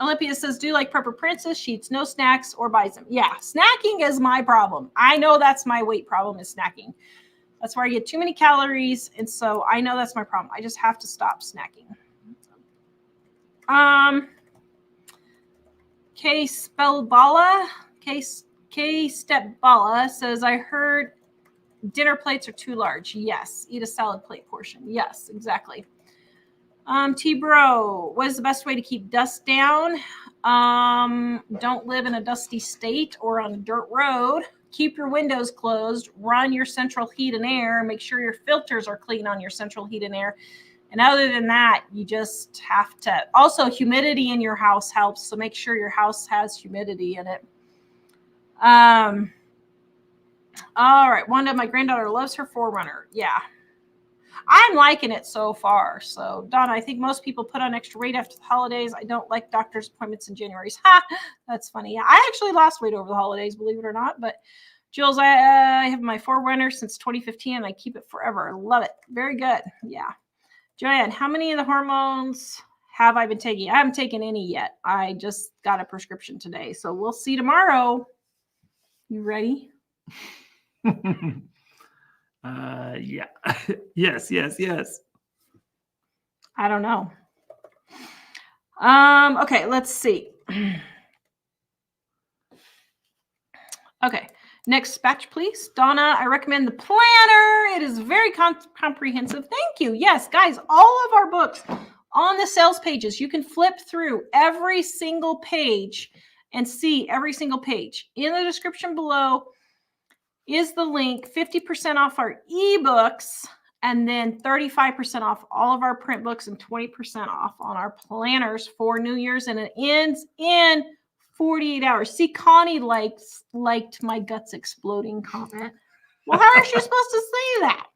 A: Olympia says, do like Prepper Princess. She eats no snacks or buys them. Yeah, snacking is my problem. I know that's my weight problem is snacking. That's where I get too many calories. And so I know that's my problem. I just have to stop snacking. K Spellbala says, I heard dinner plates are too large. Yes. Eat a salad plate portion. Yes, exactly. T-Bro, what is the best way to keep dust down? Don't live in a dusty state or on a dirt road. Keep your windows closed, run your central heat and air, make sure your filters are clean on your central heat and air. And other than that, you just have to, also humidity in your house helps. So make sure your house has humidity in it. All right. Wanda, my granddaughter loves her 4Runner. Yeah. I'm liking it so far. So Donna, I think most people put on extra weight after the holidays. I don't like doctor's appointments in January. Ha, that's funny. Yeah, I actually lost weight over the holidays, believe it or not. But Jules, I have my 4Runner since 2015 and I keep it forever. I love it. Very good. Yeah. Joanne, how many of the hormones have I been taking? I haven't taken any yet. I just got a prescription today. So we'll see tomorrow. You ready?
C: Yeah. Yes.
A: I don't know. Okay, let's see. Okay, next batch, please. Donna, I recommend the planner. It is very comprehensive. Thank you. Yes, guys, all of our books on the sales pages, you can flip through every single page and see every single page. In the description below, is the link 50% off our ebooks, and then 35% off all of our print books and 20% off on our planners for New Year's. And it ends in 48 hours. See, Connie liked my guts exploding comment. Well, how is she supposed to say that?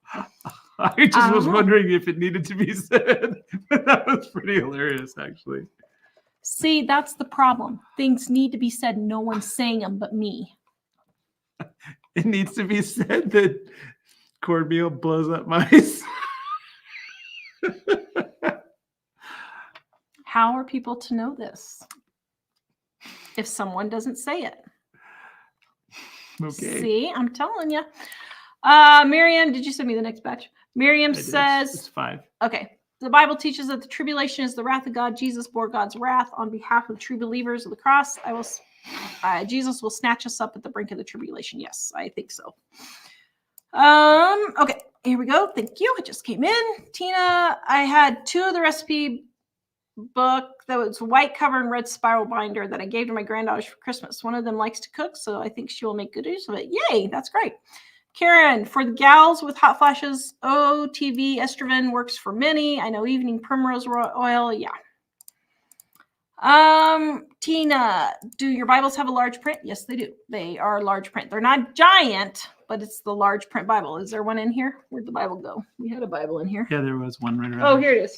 C: I just was wondering if it needed to be said. That was pretty hilarious, actually.
A: See, that's the problem. Things need to be said. No one's saying them but me.
C: It needs to be said that cornmeal blows up mice.
A: How are people to know this if someone doesn't say it?
C: Okay.
A: See, I'm telling you. Miriam, did you send me the next batch? Miriam says,
C: it's 5.
A: Okay. The Bible teaches that the tribulation is the wrath of God. Jesus bore God's wrath on behalf of the true believers of the cross. Jesus will snatch us up at the brink of the tribulation. Yes, I think so. Okay, here we go. Thank you. It just came in. Tina, I had 2 of the recipe book that was white cover and red spiral binder that I gave to my granddaughters for Christmas. One of them likes to cook, so I think she will make good use of it. Yay, that's great. Karen, for the gals with hot flashes, OTV estrogen works for many. I know evening primrose oil. Yeah. Tina, do your Bibles have a large print? Yes, they do. They are large print. They're not giant, but it's the large print Bible. Is there one in here? Where'd the Bible go? We had a Bible in here.
C: Yeah, there was one right around.
A: Oh, here it is.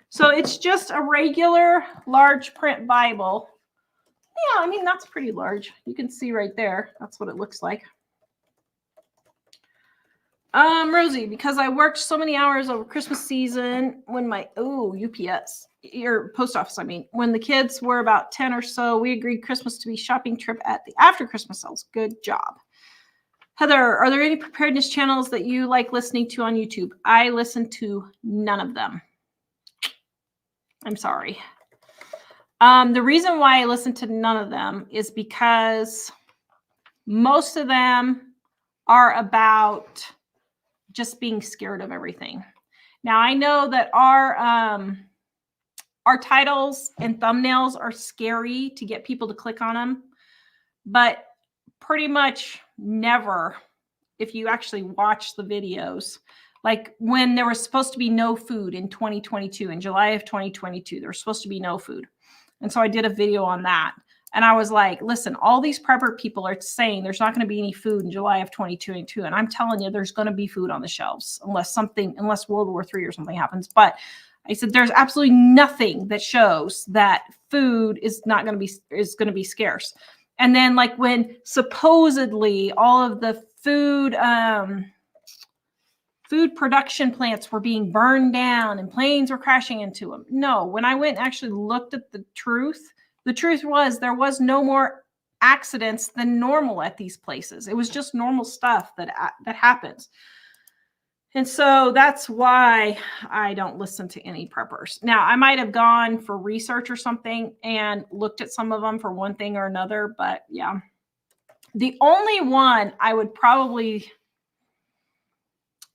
A: So it's just a regular large print Bible. Yeah, I mean, that's pretty large. You can see right there. That's what it looks like. Rosie, because I worked so many hours over Christmas season when UPS, your post office, I mean, when the kids were about 10 or so, we agreed Christmas to be shopping trip at the after Christmas sales. Good job. Heather, are there any preparedness channels that you like listening to on YouTube? I listen to none of them. I'm sorry. The reason why I listen to none of them is because most of them are about just being scared of everything. Now, I know that our titles and thumbnails are scary to get people to click on them, but pretty much never, if you actually watch the videos, like when there was supposed to be no food in 2022, in July of 2022, there was supposed to be no food. And so I did a video on that. And I was like, listen, all these prepper people are saying there's not going to be any food in July of 2022. And I'm telling you, there's going to be food on the shelves unless World War III or something happens. But I said, there's absolutely nothing that shows that food is going to be scarce. And then like when supposedly all of the food production plants were being burned down and planes were crashing into them. No, when I went and actually looked at the truth was there was no more accidents than normal at these places. It was just normal stuff that happens. And so that's why I don't listen to any preppers. Now, I might have gone for research or something and looked at some of them for one thing or another, but yeah. The only one I would probably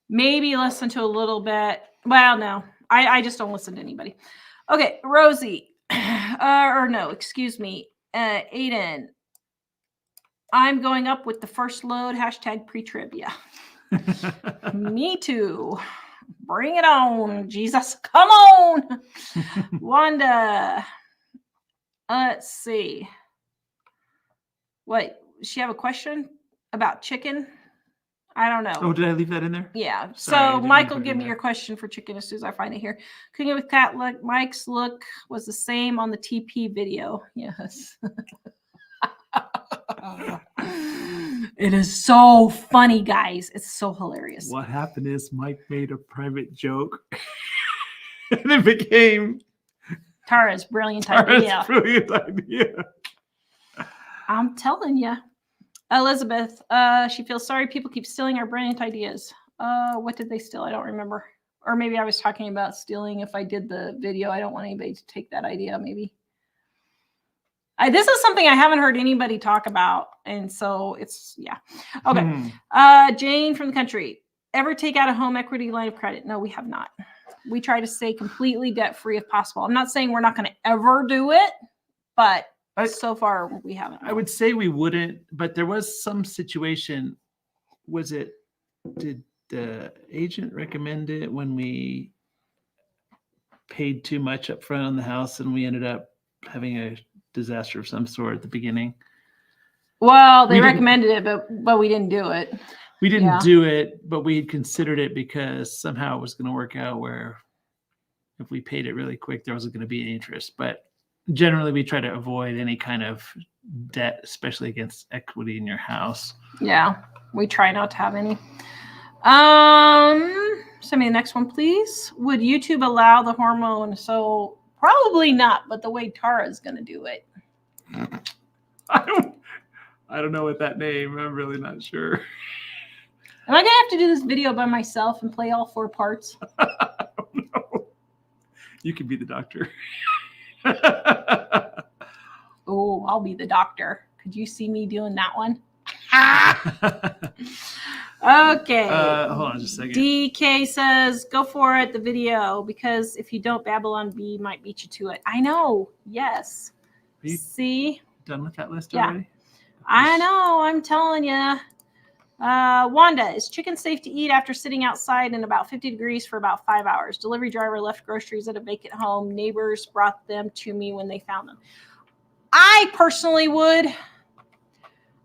A: maybe listen to a little bit. Well, no, I just don't listen to anybody. Okay, Rosie, excuse me, Aiden. I'm going up with the first load, #pre-trivia. Me too. Bring it on, Jesus. Come on. Wanda. Let's see. What? Does she have a question about chicken? I don't know.
C: Oh, did I leave that in there?
A: Yeah.
C: Sorry,
A: So Michael, give me your question for chicken as soon as I find it here. Cooking with Cat look. Mike's look was the same on the TP video. Yes. It is so funny, guys. It's so hilarious.
C: What happened is Mike made a private joke and it became
A: Tara's brilliant idea.
C: Brilliant idea.
A: I'm telling you. Elizabeth, she feels sorry people keep stealing our brilliant ideas. What did they steal? I don't remember. Or maybe I was talking about stealing if I did the video. I don't want anybody to take that idea, maybe. This is something I haven't heard anybody talk about. And so it's, yeah. Okay. Jane from the country. Ever take out a home equity line of credit? No, we have not. We try to stay completely debt-free if possible. I'm not saying we're not going to ever do it, but So far, we haven't.
C: I would say we wouldn't, but there was some situation. Did the agent recommend it when we paid too much up front on the house and we ended up having a disaster of some sort at the beginning?
A: Well, they recommended it, but we didn't do it.
C: We didn't do it, but we had considered it because somehow it was going to work out where if we paid it really quick, there wasn't going to be any interest. But generally, we try to avoid any kind of debt, especially against equity in your house.
A: Yeah, we try not to have any. Send me the next one, please. Would YouTube allow the hormone? So probably not, but the way Tara is going to do it.
C: I don't know what that name. I'm really not sure.
A: Am I going to have to do this video by myself and play all 4 parts?
C: I don't know. You can be the doctor.
A: Oh, I'll be the doctor. Could you see me doing that one? Okay.
C: Hold on just a second.
A: DK says, go for it, the video, because if you don't, Babylon B might beat you to it. I know. Yes.
C: Are you
A: See?
C: done with that list
A: Yeah.
C: already?
A: I know. I'm telling you. Wanda, is chicken safe to eat after sitting outside in about 50 degrees for about 5 hours? Delivery driver left groceries at a vacant home. Neighbors brought them to me when they found them. I personally would.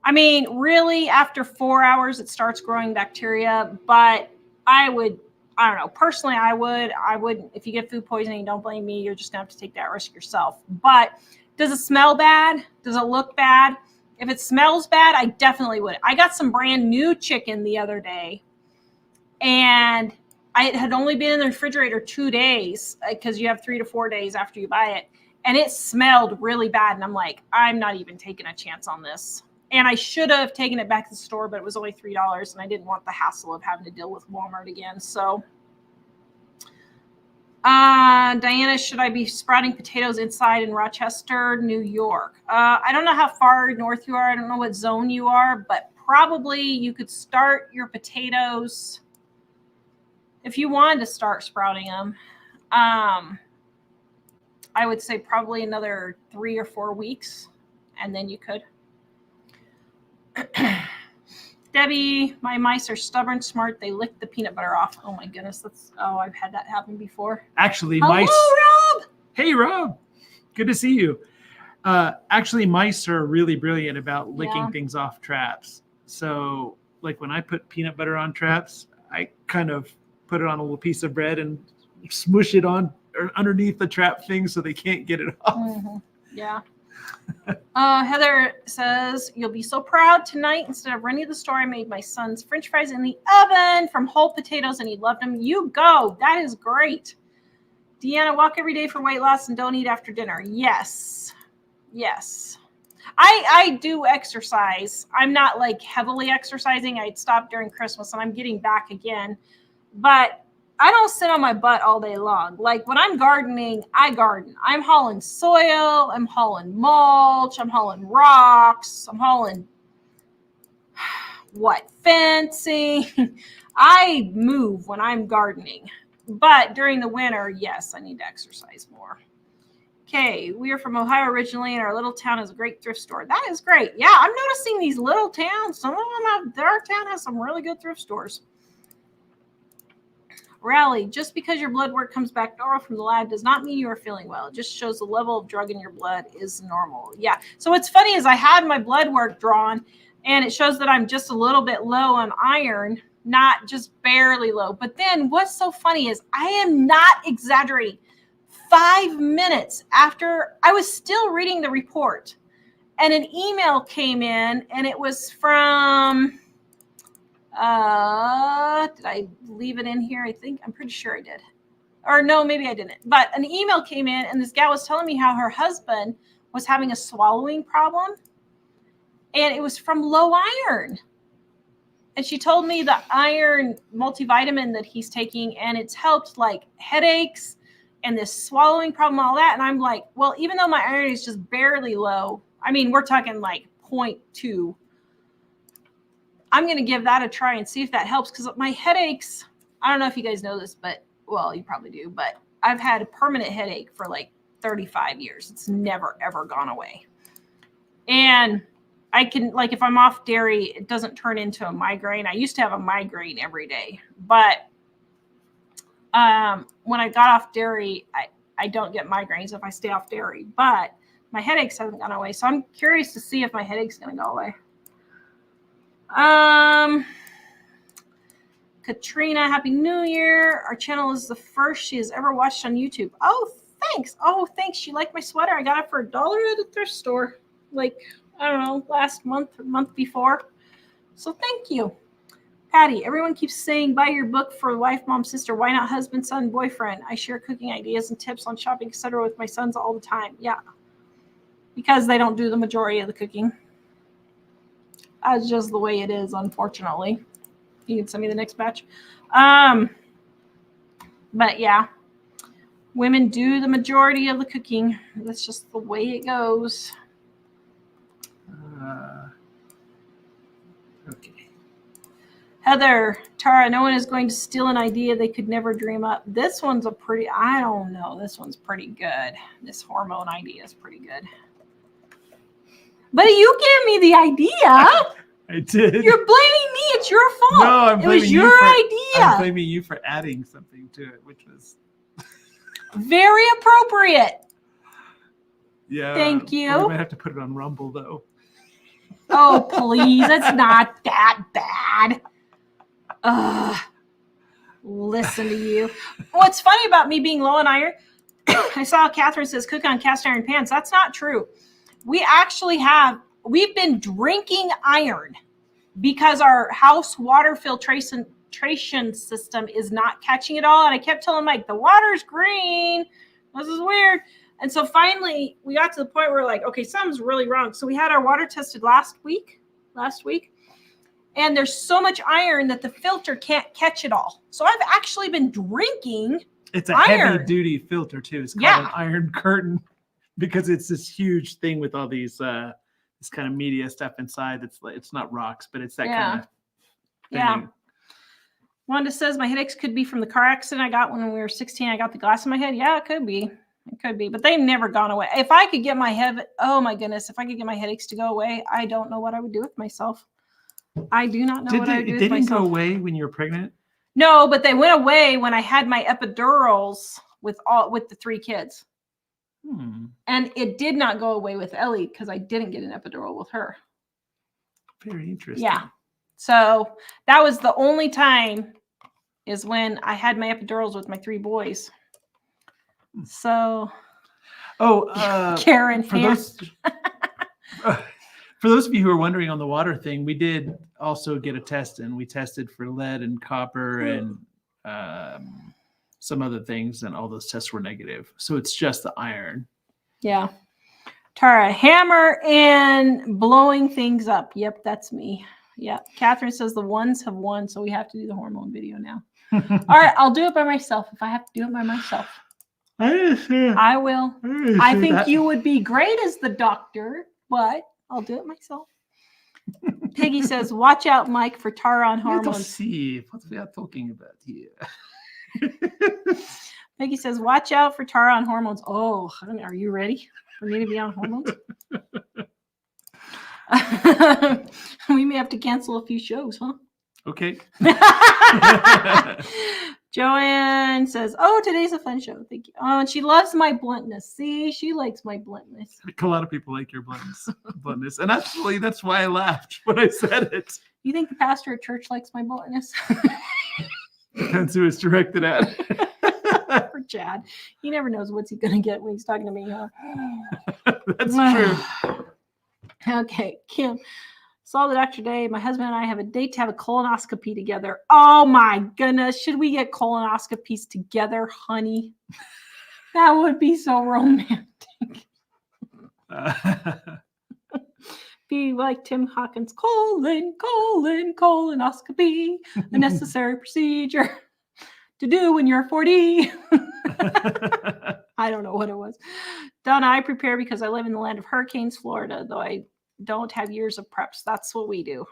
A: I mean, really, after 4 hours, it starts growing bacteria. But I don't know. Personally, I wouldn't. If you get food poisoning, don't blame me. You're just going to have to take that risk yourself. But does it smell bad? Does it look bad? If it smells bad, I definitely would. I got some brand new chicken the other day, and it had only been in the refrigerator 2 days because you have 3 to 4 days after you buy it. And it smelled really bad. And I'm like, I'm not even taking a chance on this. And I should have taken it back to the store, but it was only $3. And I didn't want the hassle of having to deal with Walmart again. So, Diana, should I be sprouting potatoes inside in Rochester, New York? I don't know how far north you are. I don't know what zone you are, but probably you could start your potatoes if you wanted to start sprouting them. I would say probably another 3 or 4 weeks, and then you could. Debbie, my mice are stubborn, smart. They lick the peanut butter off. Oh my goodness, I've had that happen before.
C: Actually,
A: Hello,
C: mice.
A: Rob.
C: Hey, Rob. Good to see you. Actually, mice are really brilliant about licking things off traps. So, like when I put peanut butter on traps, I kind of put it on a little piece of bread and smush it on or underneath the trap thing so they can't get it off.
A: Mm-hmm. Yeah. Heather says, you'll be so proud tonight. Instead of running to the store, I made my son's French fries in the oven from whole potatoes, and he loved them. You go. That is great. Deanna, walk every day for weight loss and don't eat after dinner. Yes. Yes. I do exercise. I'm not like heavily exercising. I stopped during Christmas and I'm getting back again. But I don't sit on my butt all day long. Like when I'm gardening, I garden. I'm hauling soil. I'm hauling mulch. I'm hauling rocks. I'm hauling fencing. I move when I'm gardening. But during the winter, yes, I need to exercise more. Okay, we are from Ohio originally, and our little town has a great thrift store. That is great. Yeah, I'm noticing these little towns. Some of them our town has some really good thrift stores. Rally, just because your blood work comes back normal from the lab does not mean you are feeling well. It just shows the level of drug in your blood is normal. Yeah. So what's funny is I had my blood work drawn, and it shows that I'm just a little bit low on iron, not just barely low. But then what's so funny is I am not exaggerating. 5 minutes after I was still reading the report, and an email came in, and it was from... did I leave it in here? I'm pretty sure I did. Or no, maybe I didn't. But an email came in and this gal was telling me how her husband was having a swallowing problem. And it was from low iron. And she told me the iron multivitamin that he's taking, and it's helped like headaches and this swallowing problem, all that. And I'm like, well, even though my iron is just barely low, I mean, we're talking like 0.2. I'm going to give that a try and see if that helps, because my headaches, I don't know if you guys know this, but, well, you probably do, but I've had a permanent headache for like 35 years. It's never, ever gone away. And I can, like, if I'm off dairy, it doesn't turn into a migraine. I used to have a migraine every day, but when I got off dairy, I don't get migraines if I stay off dairy, but my headaches haven't gone away. So I'm curious to see if my headache's going to go away. Katrina, Happy New Year. Our channel is the first she has ever watched on YouTube. Oh, thanks. Oh, thanks. She liked my sweater. I got it for $1 at a thrift store. Like, I don't know, last month or month before. So thank you. Patty, everyone keeps saying buy your book for wife, mom, sister. Why not husband, son, boyfriend? I share cooking ideas and tips on shopping, etc. with my sons all the time. Yeah. Because they don't do the majority of the cooking. That's just the way it is, unfortunately. You can send me the next batch. But yeah, women do the majority of the cooking. That's just the way it goes.
C: Okay.
A: Heather, Tara, no one is going to steal an idea they could never dream up. This one's a pretty, I don't know. This one's pretty good. This hormone idea is pretty good. But you gave me the idea.
C: I did.
A: You're blaming me. It's your fault.
C: No, I'm blaming
A: It was your idea.
C: I'm blaming you for adding something to it, which was
A: very appropriate.
C: Yeah.
A: Thank you.
C: We might have to put it on Rumble though.
A: Oh, please. It's not that bad. Listen to you. What's funny about me being low on iron, I saw Catherine says cook on cast iron pans. That's not true. We actually we've been drinking iron because our house water filtration system is not catching it all. And I kept telling Mike, the water's green. This is weird. And so finally we got to the point where like, okay, something's really wrong. So we had our water tested last week. And there's so much iron that the filter can't catch it all. So I've actually been drinking
C: It's a
A: iron.
C: heavy duty filter too. It's called
A: Yeah.
C: an iron curtain because it's this huge thing with all these this kind of media stuff inside. That's like, it's not rocks, but it's that kind of thing.
A: Yeah. Wanda says my headaches could be from the car accident I got when we were 16. I got the glass in my head. Yeah, it could be. It could be, but they've never gone away. If I could get my head, oh my goodness, if I could get my headaches to go away, I don't know what I would do with myself. I do not know what I would do with myself.
C: They didn't go away when you were pregnant?
A: No, but they went away when I had my epidurals with the 3 kids. And it did not go away with Ellie because I didn't get an epidural with her.
C: Very interesting.
A: Yeah. So that was the only time is when I had my epidurals with my 3 boys. So. Karen.
C: For those of you who are wondering on the water thing, we did also get a test and we tested for lead and copper and some other things, and all those tests were negative. So it's just the iron.
A: Yeah. Tara, hammer and blowing things up. Yep, that's me. Yep. Catherine says the ones have won, so we have to do the hormone video now. All right, I'll do it by myself if I have to do it by myself. I will. I think you would be great as the doctor, but I'll do it myself. Peggy says, watch out, Mike, for Tara on hormones.
C: Let's see what we are talking about here.
A: Peggy says, watch out for Tara on hormones. Oh, honey, are you ready for me to be on hormones? We may have to cancel a few shows, huh?
C: Okay.
A: Joanne says, oh, today's a fun show. Thank you. Oh, and she loves my bluntness. See, she likes my bluntness.
C: A lot of people like your bluntness. And actually, that's why I laughed when I said it.
A: You think the pastor at church likes my bluntness?
C: Depends who it's directed at.
A: For Chad. He never knows what's he going to get when he's talking to me, huh?
C: That's true.
A: Okay, Kim. Saw the doctor today. My husband and I have a date to have a colonoscopy together. Oh my goodness. Should we get colonoscopies together, honey? That would be so romantic. Be like Tim Hawkins, colonoscopy, a necessary procedure to do when you're 40. I don't know what it was. Donna, I prepare because I live in the land of hurricanes, Florida, though I don't have years of preps. That's what we do.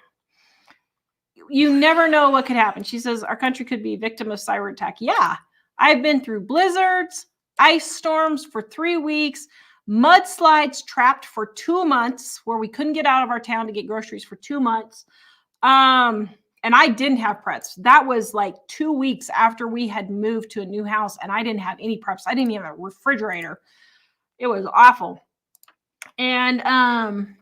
A: You never know what could happen. She says our country could be a victim of cyber attack. Yeah, I've been through blizzards, ice storms for 3 weeks. mudslides, trapped for 2 months, where we couldn't get out of our town to get groceries for 2 months. And I didn't have preps. That was like 2 weeks after we had moved to a new house, and I didn't have any preps. I didn't even have a refrigerator. It was awful. And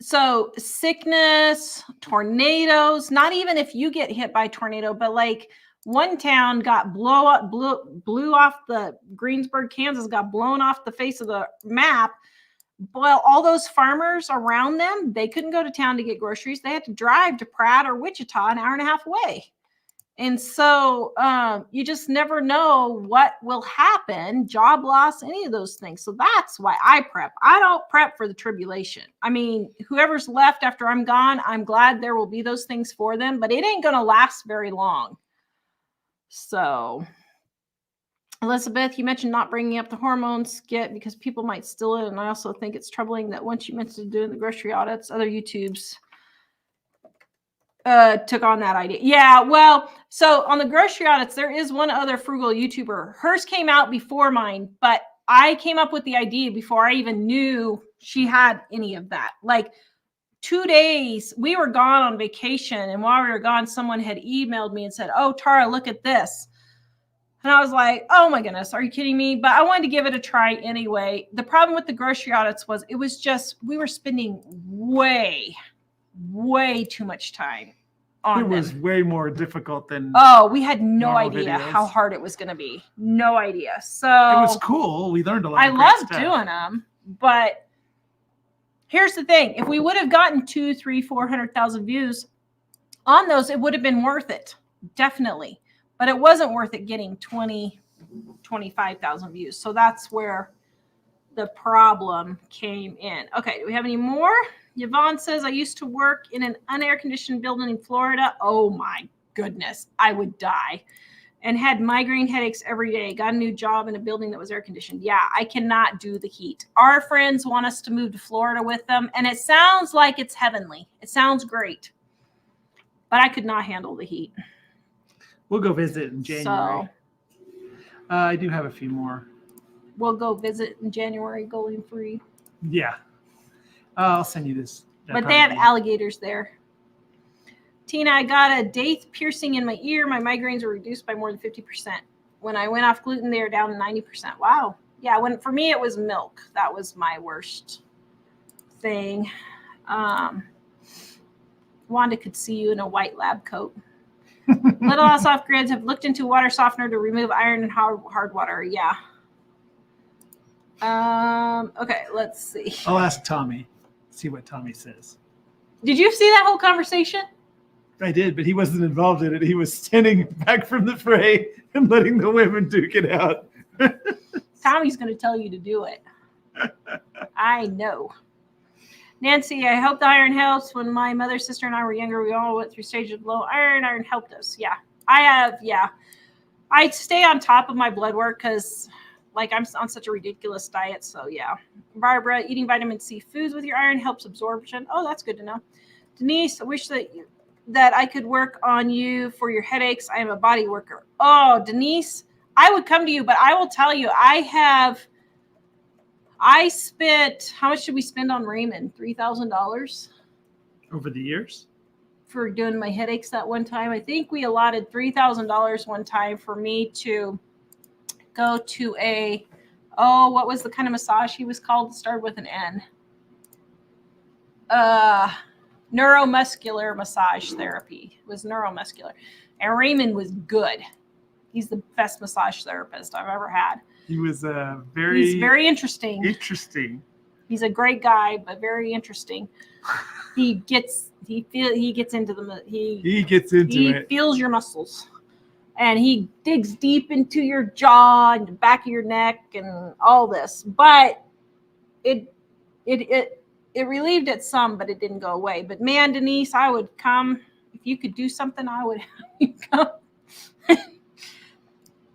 A: so sickness, tornadoes, not even if you get hit by a tornado, but like one town got blew off the Greensburg, Kansas, got blown off the face of the map. Well, all those farmers around them, they couldn't go to town to get groceries. They had to drive to Pratt or Wichita, an hour and a half away. And so you just never know what will happen, job loss, any of those things. So that's why I prep. I don't prep for the tribulation. I mean, whoever's left after I'm gone, I'm glad there will be those things for them, but it ain't going to last very long. So Elizabeth, you mentioned not bringing up the hormone skit because people might steal it. And I also think it's troubling that once you mentioned doing the grocery audits, other YouTubes took on that idea. Yeah, well, so on the grocery audits, there is one other frugal YouTuber. Hers came out before mine, but I came up with the idea before I even knew she had any of that. Like 2 days, we were gone on vacation. And while we were gone, someone had emailed me and said, "Oh, Tara, look at this." And I was like, oh my goodness, are you kidding me? But I wanted to give it a try anyway. The problem with the grocery audits was it was just, we were spending way too much time on them.
C: It was way more difficult than.
A: Oh, we had no idea
C: videos.
A: how hard it was going to be. No idea. So
C: it was cool. We learned a lot.
A: I loved doing them, but here's the thing. If we would have gotten 200,000, 300,000, 400,000 views on those, it would have been worth it. Definitely. But it wasn't worth it getting 20, 25,000 views. So that's where the problem came in. Okay, do we have any more? Yvonne says, I used to work in an unair-conditioned building in Florida. Oh my goodness, I would die. And had migraine headaches every day. Got a new job in a building that was air-conditioned. Yeah, I cannot do the heat. Our friends want us to move to Florida with them. And it sounds like it's heavenly. It sounds great. But I could not handle the heat.
C: We'll go visit in January. I do have a few more.
A: We'll go visit in January, going free.
C: Yeah. I'll send you this.
A: But they have alligators there. Tina, I got a daith piercing in my ear. My migraines were reduced by more than 50%. When I went off gluten, they were down to 90%. Wow. Yeah, for me, it was milk. That was my worst thing. Wanda could see you in a white lab coat. Little House Off Grids have looked into water softener to remove iron and hard water. Yeah. Okay, let's see.
C: I'll ask Tommy. See what Tommy says.
A: Did you see that whole conversation?
C: I did, but he wasn't involved in it. He was standing back from the fray and letting the women duke it out.
A: Tommy's going to tell you to do it. I know. Nancy, I hope the iron helps. When my mother, sister, and I were younger, we all went through stages of low iron. Iron helped us. Yeah, I have. Yeah, I stay on top of my blood work because, like, I'm on such a ridiculous diet. So yeah. Barbara, eating vitamin C foods with your iron helps absorption. Oh, that's good to know. Denise, I wish that I could work on you for your headaches. I am a body worker. Oh, Denise, I would come to you, but I will tell you, I spent, how much did we spend on Raymond? $3,000
C: over the years
A: for doing my headaches that one time. I think we allotted $3,000 one time for me to go to what was the kind of massage he was called? It started with an N. Neuromuscular massage therapy. It was neuromuscular. And Raymond was good. He's the best massage therapist I've ever had.
C: He's
A: very interesting. He's a great guy, but very interesting. He gets into it. He feels your muscles, and he digs deep into your jaw and the back of your neck and all this. But it relieved it some, but it didn't go away. But man, Denise, I would come if you could do something. I would have you come.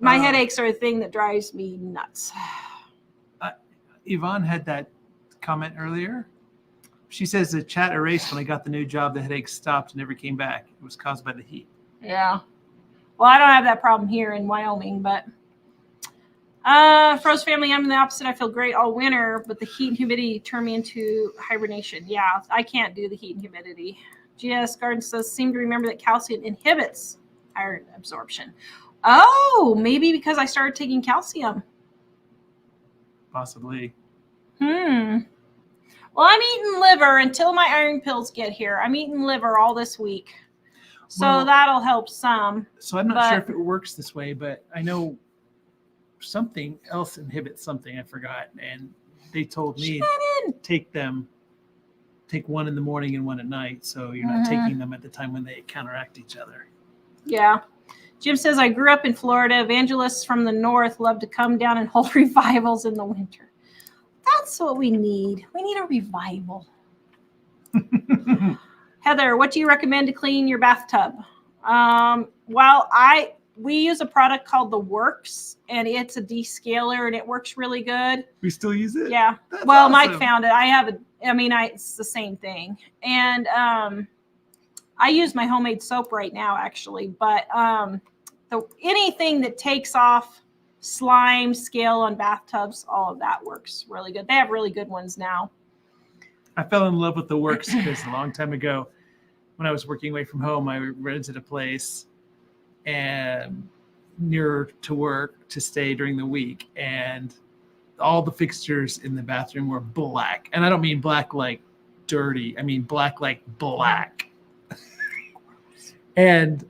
A: My headaches are a thing that drives me nuts.
C: Yvonne had that comment earlier. She says the chat erased when I got the new job. The headaches stopped and never came back. It was caused by the heat.
A: Yeah. Well, I don't have that problem here in Wyoming, but Froze family, I'm the opposite. I feel great all winter, but the heat and humidity turn me into hibernation. Yeah, I can't do the heat and humidity. GS Garden says, seem to remember that calcium inhibits iron absorption. Oh, maybe because I started taking calcium.
C: Possibly.
A: Well, I'm eating liver until my iron pills get here. I'm eating liver all this week. So
C: Well,
A: that'll help some.
C: So I'm not sure if it works this way, but I know something else inhibits something. I forgot. And they told me take one in the morning and one at night. So you're not taking them at the time when they counteract each other.
A: Yeah. Jim says, I grew up in Florida. Evangelists from the north love to come down and hold revivals in the winter. That's what we need. We need a revival. Heather, what do you recommend to clean your bathtub? We use a product called The Works, and it's a descaler, and it works really good.
C: We still use it?
A: Yeah.
C: That's
A: awesome.
C: Mike
A: found it. It's the same thing. And I use my homemade soap right now, actually. But anything that takes off slime, scale on bathtubs, all of that works really good. They have really good ones now.
C: I fell in love with The Works because a long time ago, when I was working away from home, I rented a place and near to work to stay during the week, and all the fixtures in the bathroom were black. And I don't mean black like dirty. I mean black like black. And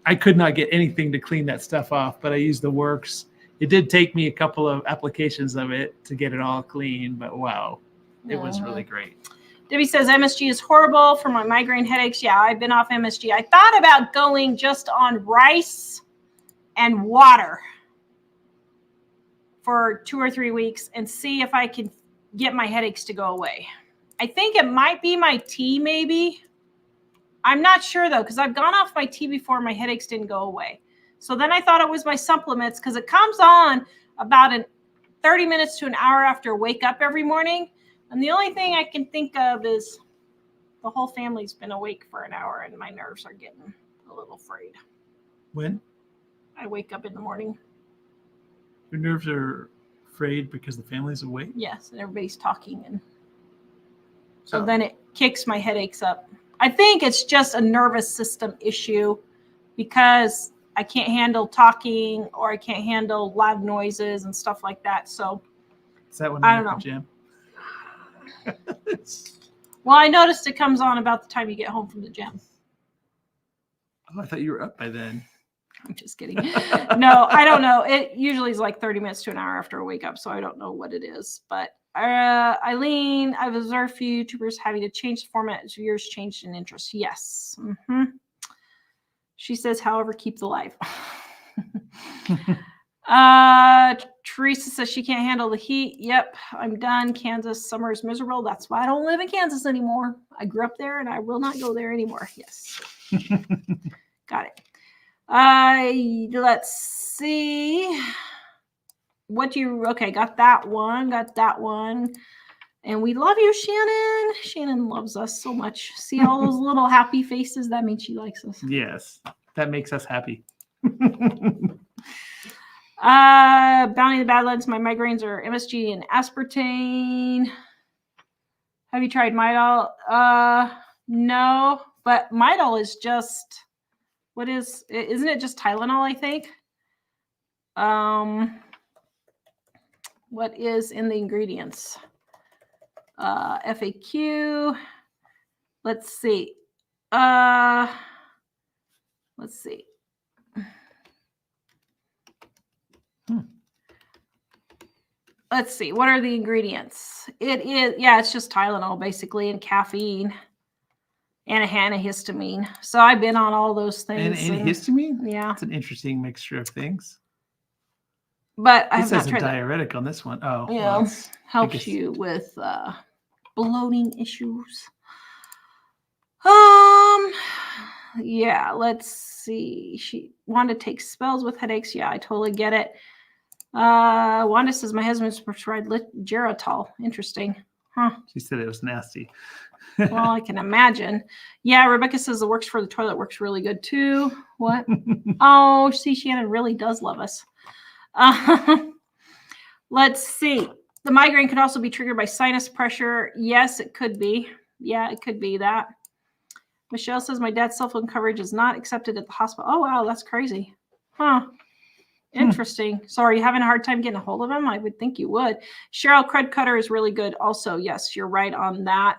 C: I could not get anything to clean that stuff off, but I used The Works. It did take me a couple of applications of it to get it all clean, but wow, it was really great.
A: Debbie says MSG is horrible for my migraine headaches. Yeah, I've been off MSG. I thought about going just on rice and water for 2 or 3 weeks and see if I can get my headaches to go away. I think it might be my tea, maybe. I'm not sure, though, because I've gone off my tea before and my headaches didn't go away. So then I thought it was my supplements, because it comes on about 30 minutes to an hour after I wake up every morning. And the only thing I can think of is the whole family's been awake for an hour and my nerves are getting a little frayed.
C: When?
A: I wake up in the morning.
C: Your nerves are frayed because the family's awake?
A: Yes, and everybody's talking. And so then it kicks my headaches up. I think it's just a nervous system issue because I can't handle talking or I can't handle loud noises and stuff like that. So
C: is that when
A: I don't know.
C: Gym?
A: Well, I noticed it comes on about the time you get home from the gym.
C: Oh, I thought you were up by then.
A: I'm just kidding. No, I don't know. It usually is like 30 minutes to an hour after I wake up, so I don't know what it is. But Eileen, I've observed a few YouTubers having to change the format as yours changed in interest. Yes. She says, however, keep the life. Teresa says she can't handle the heat. Yep, I'm done. Kansas summer is miserable. That's why I don't live in Kansas anymore. I grew up there and I will not go there anymore. Yes. Got it. Let's see. Got that one. And we love you, Shannon. Shannon loves us so much. See all those little happy faces? That means she likes us.
C: Yes, that makes us happy.
A: Bounty the Badlands. My migraines are MSG and aspartame. Have you tried Midol? No, but Midol is just, isn't it just Tylenol, I think? What is in the ingredients? FAQ. Let's see. Let's see. What are the ingredients? It's just Tylenol basically, and caffeine and a antihistamine. So I've been on all those things.
C: And antihistamine?
A: Yeah.
C: It's an interesting mixture of things.
A: But I have
C: not
A: tried
C: a diuretic on this one. Oh,
A: yeah.
C: Well,
A: helps you with bloating issues. Yeah, let's see. Wanda takes spells with headaches. Yeah, I totally get it. Wanda says my husband's prescribed Geritol. Interesting. Huh.
C: She said it was nasty.
A: Well, I can imagine. Yeah, Rebecca says it works for the toilet. Works really good too. What? Oh, see, Shannon really does love us. Let's see. The migraine could also be triggered by sinus pressure. Yes, it could be. Yeah, it could be that. Michelle says my dad's cell phone coverage is not accepted at the hospital. Oh, wow, that's crazy. Huh. Interesting. So are you having a hard time getting a hold of him? I would think you would. Cheryl, Cred Cutter is really good also. Yes, you're right on that.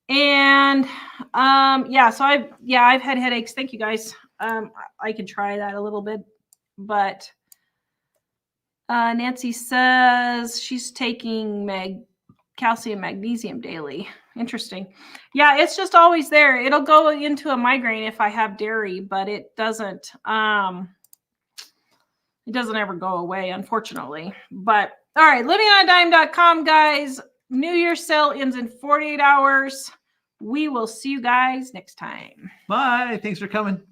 A: And yeah, so I've had headaches. Thank you guys. I can try that a little bit, but Nancy says she's taking calcium, magnesium daily. Interesting. Yeah, it's just always there. It'll go into a migraine if I have dairy, but it doesn't ever go away, unfortunately. But all right, livingonadime.com, guys. New Year's sale ends in 48 hours. We will see you guys next time.
C: Bye. Thanks for coming.